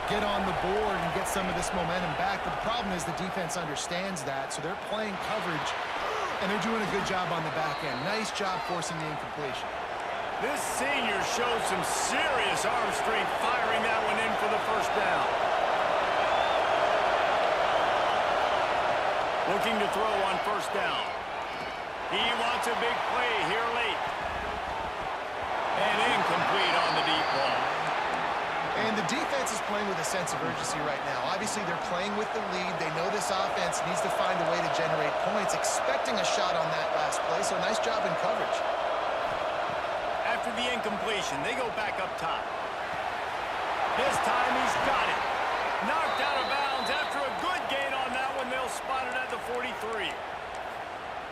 S3: get on the board and get some of this momentum back. But the problem is the defense understands that, so they're playing coverage, and they're doing a good job on the back end. Nice job forcing the incompletion.
S2: This senior showed some serious arm strength firing that one in for the first down. Looking to throw on first down. He wants a big play here late. And incomplete on the deep ball.
S3: And the defense is playing with a sense of urgency right now. Obviously, they're playing with the lead. They know this offense needs to find a way to generate points, expecting a shot on that last play, so nice job in coverage.
S2: After the incompletion, they go back up top. This time he's got it. Knocked out of bounds after a good gain on that one. They'll spot it at the 43.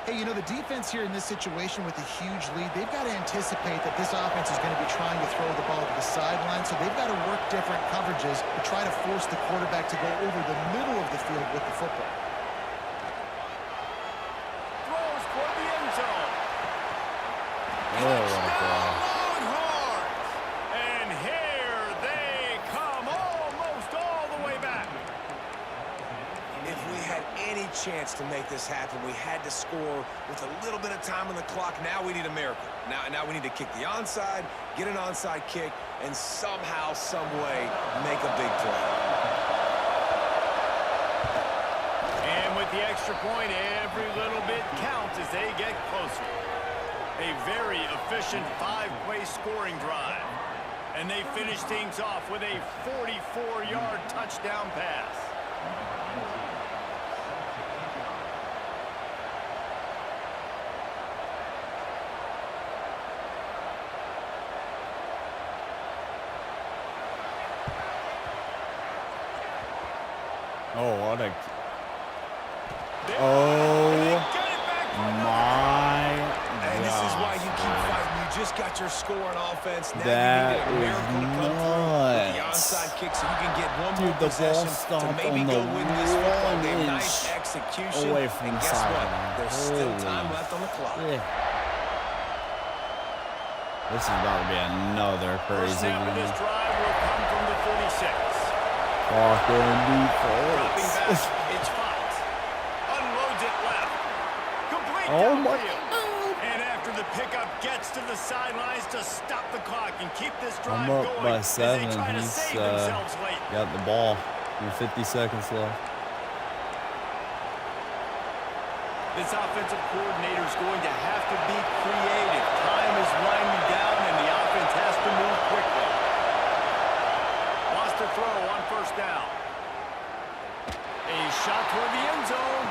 S3: Hey, you know, the defense here in this situation with a huge lead, they've got to anticipate that this offense is going to be trying to throw the ball to the sideline, so they've got to work different coverages to try to force the quarterback to go over the middle of the field with the football.
S2: Throws toward the end zone.
S1: Oh, what a play.
S2: Longhorns. And here they come almost all the way back.
S4: If we had any chance to make this happen, we had to score with a little bit of time on the clock. Now we need a miracle. Now we need to kick the onside, get an onside kick, and somehow, some way, make a big play.
S2: And with the extra point, every little bit counts as they get closer. A very efficient 5-play scoring drive. And they finish things off with a 44-yard touchdown pass.
S1: Oh, what a... Oh, my
S4: And this is why you keep
S1: gosh.
S4: fighting. You just got your score on offense. Now
S1: That
S4: you need a miracle to come through with the
S1: nuts.
S4: onside kick so you can get one
S1: Dude,
S4: more
S1: the ball
S4: possession to
S1: stopped
S4: maybe
S1: on
S4: go
S1: the
S4: win this football game.
S1: 1
S4: Nice
S1: inch
S4: execution.
S1: away from
S4: and
S1: the
S4: guess what?
S1: sideline.
S4: There's still
S1: Holy
S4: time left on the clock.
S1: shit. This is about to be another
S2: First
S1: crazy
S2: snap of this
S1: game.
S2: drive will come from the 46.
S1: Fucking
S2: Dropping
S1: defense.
S2: back, it's Fox. Unloads it left. Complete
S1: Oh my
S2: downfield.
S1: God.
S2: And after the pickup gets to the sidelines to stop the clock and keep this drive
S1: I'm up
S2: going
S1: by
S2: as
S1: 7.
S2: they try to
S1: He's
S2: save themselves late.
S1: got the ball with 50 seconds left.
S2: This offensive coordinator is going to have to be creative. Time is winding down, and the offense has to move quickly. Wants to throw on first down. A shot toward the end zone.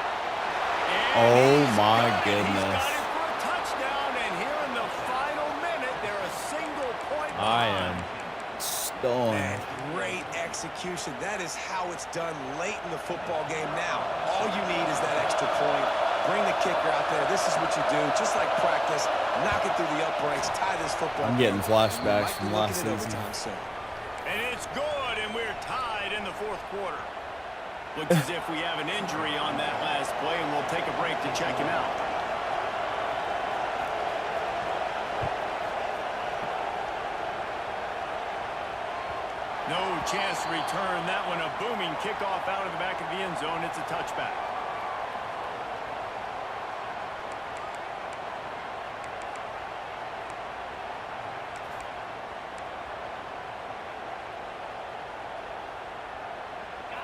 S2: And
S1: Oh
S2: he's
S1: my
S2: got it.
S1: goodness.
S2: He's got it for a touchdown, and here in the final minute, they're a single point
S1: I
S2: behind.
S1: am stunned.
S4: Man, great execution. That is how it's done late in the football game now. All you need is that extra point. Bring the kicker out there. This is what you do. Just like practice, knock it through the uprights, tie this football
S1: I'm getting
S4: game.
S1: flashbacks
S4: We might be
S1: from
S4: looking
S1: last
S4: at
S1: season.
S4: overtime soon.
S2: And it's good, and we're tied in the fourth quarter. Looks as if we have an injury on that last play, and we'll take a break to check him out. No chance to return that one. A booming kickoff out of the back of the end zone. It's a touchback.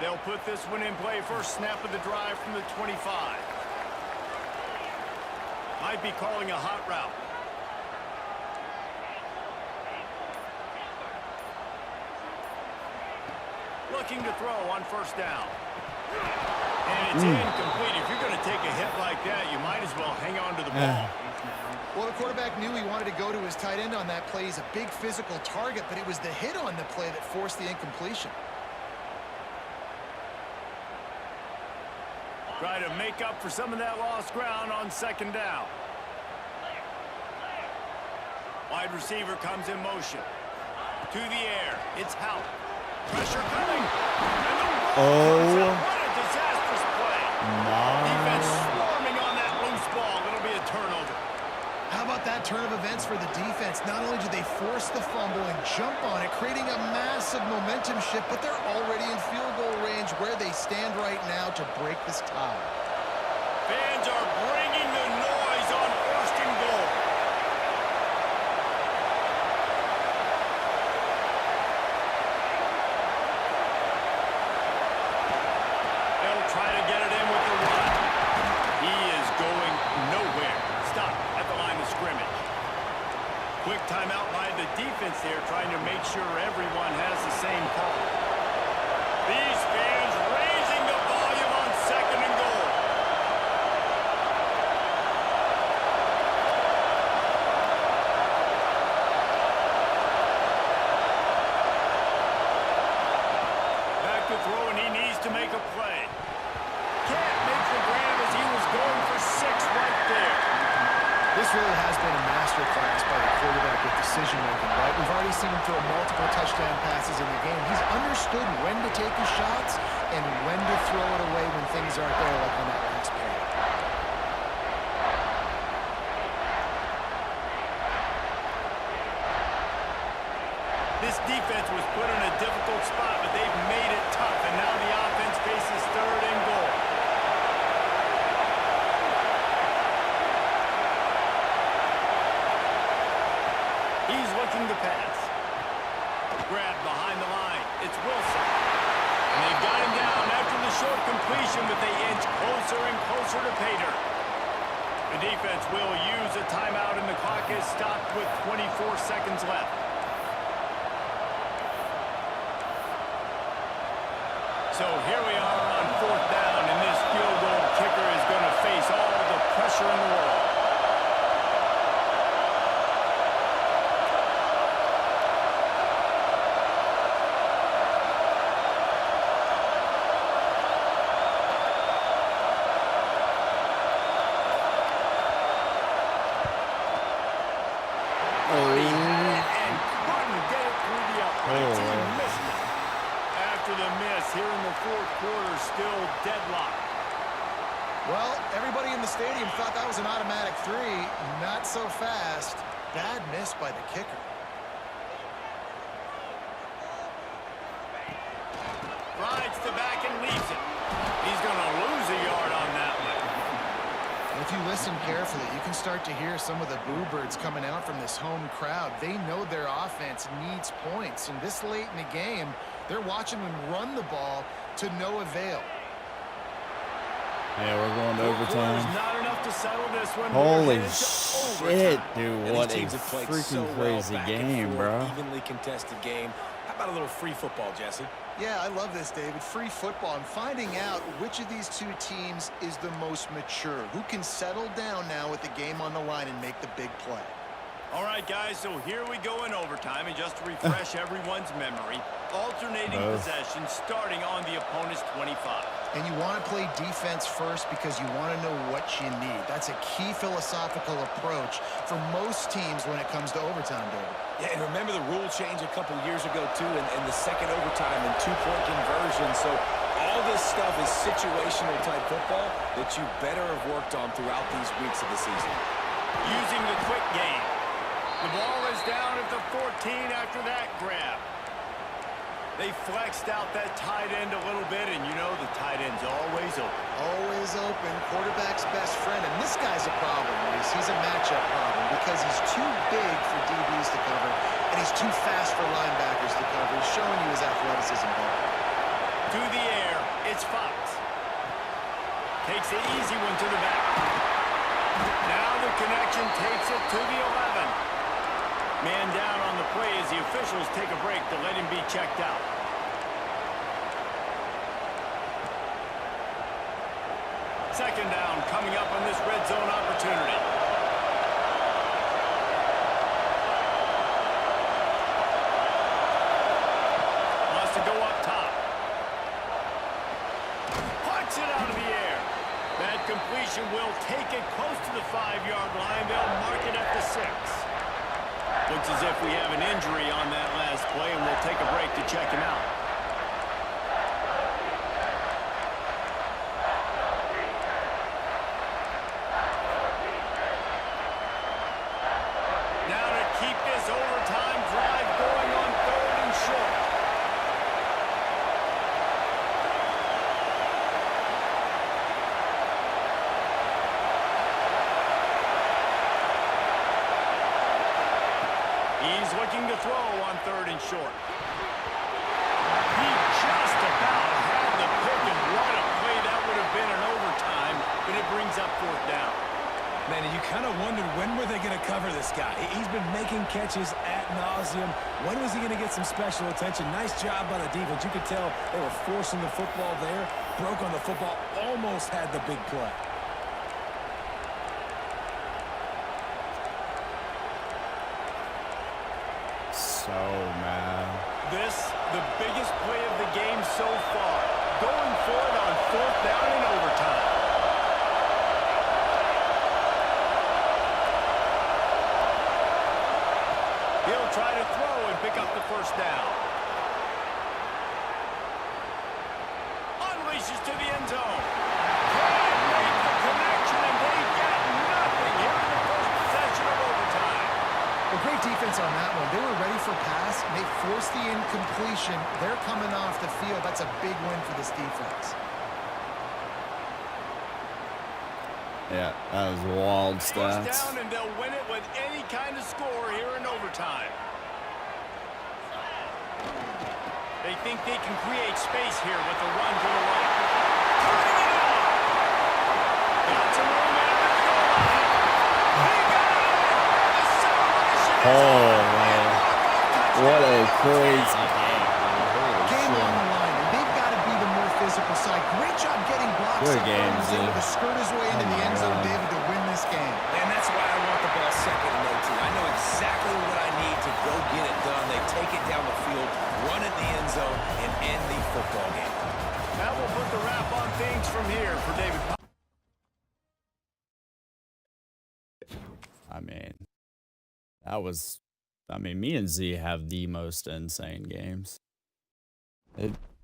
S2: They'll put this one in play. First snap of the drive from the 25. Might be calling a hot route. Looking to throw on first down. And it's incomplete. If you're going to take a hit like that, you might as well hang on to the ball.
S3: Well, the quarterback knew he wanted to go to his tight end on that play. He's a big physical target, but it was the hit on the play that forced the incompletion.
S2: Try to make up for some of that lost ground on second down. Wide receiver comes in motion. To the air. It's Howard. Pressure coming. And the ball comes out. What a disastrous Defense
S1: My.
S2: swarming on that loose ball. It'll be a turnover.
S3: How about that turn of events for the defense? Not only do they force the fumble and jump on it, creating a massive momentum shift, but they're already in field goal range where they stand right now to break this tie.
S2: Fans are bringing the noise on first and goal. They'll try to get it in with the run. He is going nowhere. Stop at the line of scrimmage. Quick timeout by the defense there, trying to make sure everyone has the same call. These fans raising the volume on second and goal. Back to throw, and he needs to make a play. Can't make the grab as he was going for 6 right there.
S3: This really has been a masterclass by the quarterback with decision-making, right? We've already seen him throw multiple touchdown passes in the game. He's understood when to take his shots and when to throw it away when things aren't there, like on that last play.
S2: This defense was put in a difficult spot, but they've made it tough, and now the offense faces third and goal. He's looking to pass. Grabbed behind the line. It's Wilson. And they've got him down after the short completion, but they inch closer and closer to pay dirt. The defense will use a timeout, and the clock is stopped with 24 seconds left. So here we are on 4th down, and this field goal kicker is going to face all the pressure in the world. And couldn't get it through the uprights. He missed it. After the miss, here in the 4th quarter, still deadlocked.
S3: Well, everybody in the stadium thought that was an automatic 3. Not so fast. Bad miss by the kicker.
S2: Rides to back and leaves it. He's going to lose a yard on that one.
S3: If you listen carefully, you can start to hear some of the boo birds coming out from this home crowd. They know their offense needs points, and this late in the game, they're watching them run the ball to no avail.
S1: Yeah, we're going to overtime.
S2: Not enough to settle this one.
S1: Holy
S2: Shit,
S1: shit, dude.
S4: And
S1: What
S4: these
S1: a
S4: teams have played
S1: freaking
S4: so well
S1: crazy
S4: back and
S1: game,
S4: forth,
S1: bro.
S4: Evenly contested game. How about a little free football, Jesse?
S3: Yeah, I love this, David. Free football. I'm finding out which of these two teams is the most mature, who can settle down now with the game on the line and make the big play.
S2: All right, guys, so here we go in overtime, and just to refresh everyone's memory, alternating possession starting on the opponent's 25.
S3: And you want to play defense first because you want to know what you need. That's a key philosophical approach for most teams when it comes to overtime, David.
S4: Yeah, and remember the rule change a couple years ago, too, and the second overtime and 2-point conversion. So all this stuff is situational type football that you better have worked on throughout these weeks of the season.
S2: Using the quick game. The ball is down at the 14 after that grab. They flexed out that tight end a little bit, and you know the tight end's always open.
S3: Always open, quarterback's best friend. And this guy's a problem, Reese. He's a matchup problem because he's too big for DBs to cover, and he's too fast for linebackers to cover. He's showing you his athleticism there.
S2: To the air, it's Fox. Takes the easy one to the back. Now the connection takes it to the 11. Man down on the play as the officials take a break to let him be checked out. Second down coming up on this red zone opportunity. Wants to go up top. Punch it out of the air. That completion will take it close to the 5-yard line. They'll mark it at the 6. Looks as if we have an injury on that last play, and we'll take a break to check him out. looking to throw on 3rd and short. He just about had the pick, and what a play that would have been in overtime, but it brings up 4th down.
S4: Man, you kind of wondered when were they going to cover this guy. He's been making catches ad nauseum. When was he going to get some special attention? Nice job by the defense. You could tell they were forcing the football there. Broke on the football. Almost had the big play.
S1: So mad.
S2: This, the biggest play of the game so far. Going for it on 4th down in overtime. He'll try to throw and pick up the 1st down. Unleashes to the end zone. Can't make the connection, and they get nothing here in the 1st possession of overtime.
S3: Well, great defense on that one. They were ready for pass. They forced the incompletion. They're coming off the field. That's a big win for this defense.
S1: Yeah, that was wild
S2: 1st
S1: stats.
S2: down, and they'll win it with any kind of score here in overtime. They think they can create space here with the run to the right. Turning it on. Got some room out of the goal line. He got it. The celebration is
S1: Oh,
S2: on.
S1: man. What a crazy game.
S3: Game on the line, and they've got to be the more physical side. Great job getting blocks.
S1: Good
S3: up front.
S1: game,
S3: He was able
S1: dude.
S3: to skirt his way into the end zone,
S1: God.
S3: David, to win this game.
S4: And that's why I want the ball 2nd and 18. I know exactly what I need to go get it done. They take it down the field, run it in the end zone, and end the football game.
S2: That will put the wrap on things from here for David.
S1: I mean, me and Z have the most insane games.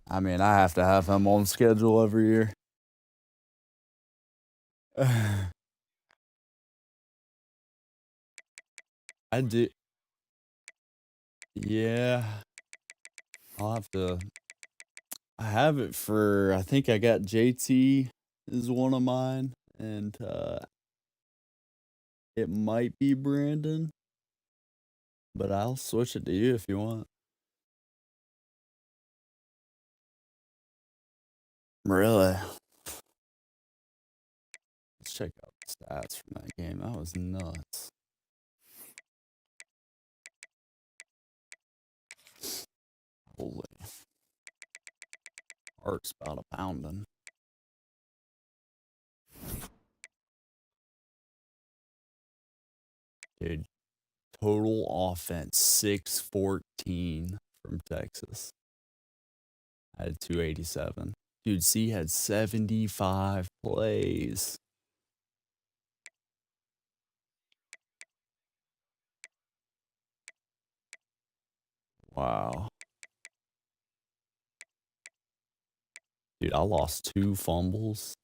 S1: I mean, I have to have him on schedule every year. I do. Yeah. I'll have to. I have it for, I think I got JT is one of mine, and it might be Brandon, but I'll switch it to you if you want. Really? Let's check out the stats from that game. That was nuts. Holy. Heart's about a pounding. Dude, total offense 614 from Texas. I had 287. Dude, C had 75 plays. Wow. Dude, I lost 2 fumbles.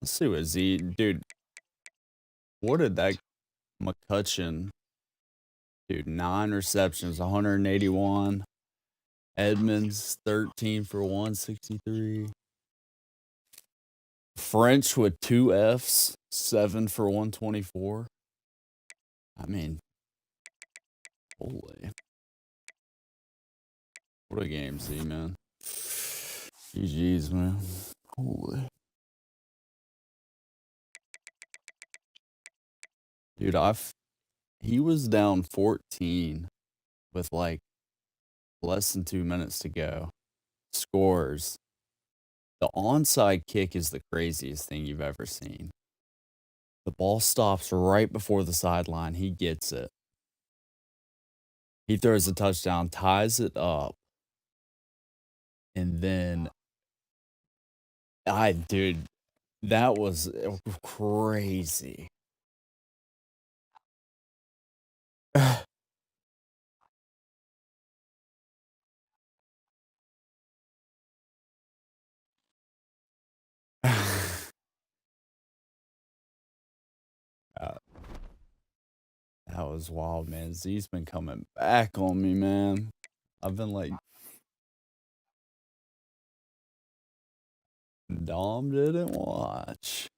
S1: Let's see what Z... Dude, what did that McCutcheon... Dude, 9 receptions, 181. Edmonds, 13 for 163. French with 2 Fs, 7 for 124. I mean, holy. What a game, Z, man. GG's, man. Holy. Dude, he was down 14 with like less than 2 minutes to go. Scores. The onside kick is the craziest thing you've ever seen. The ball stops right before the sideline. He gets it. He throws a touchdown, ties it up. And then, dude, that was crazy. That was wild, man. Z's been coming back on me, man. I've been like, Dom didn't watch.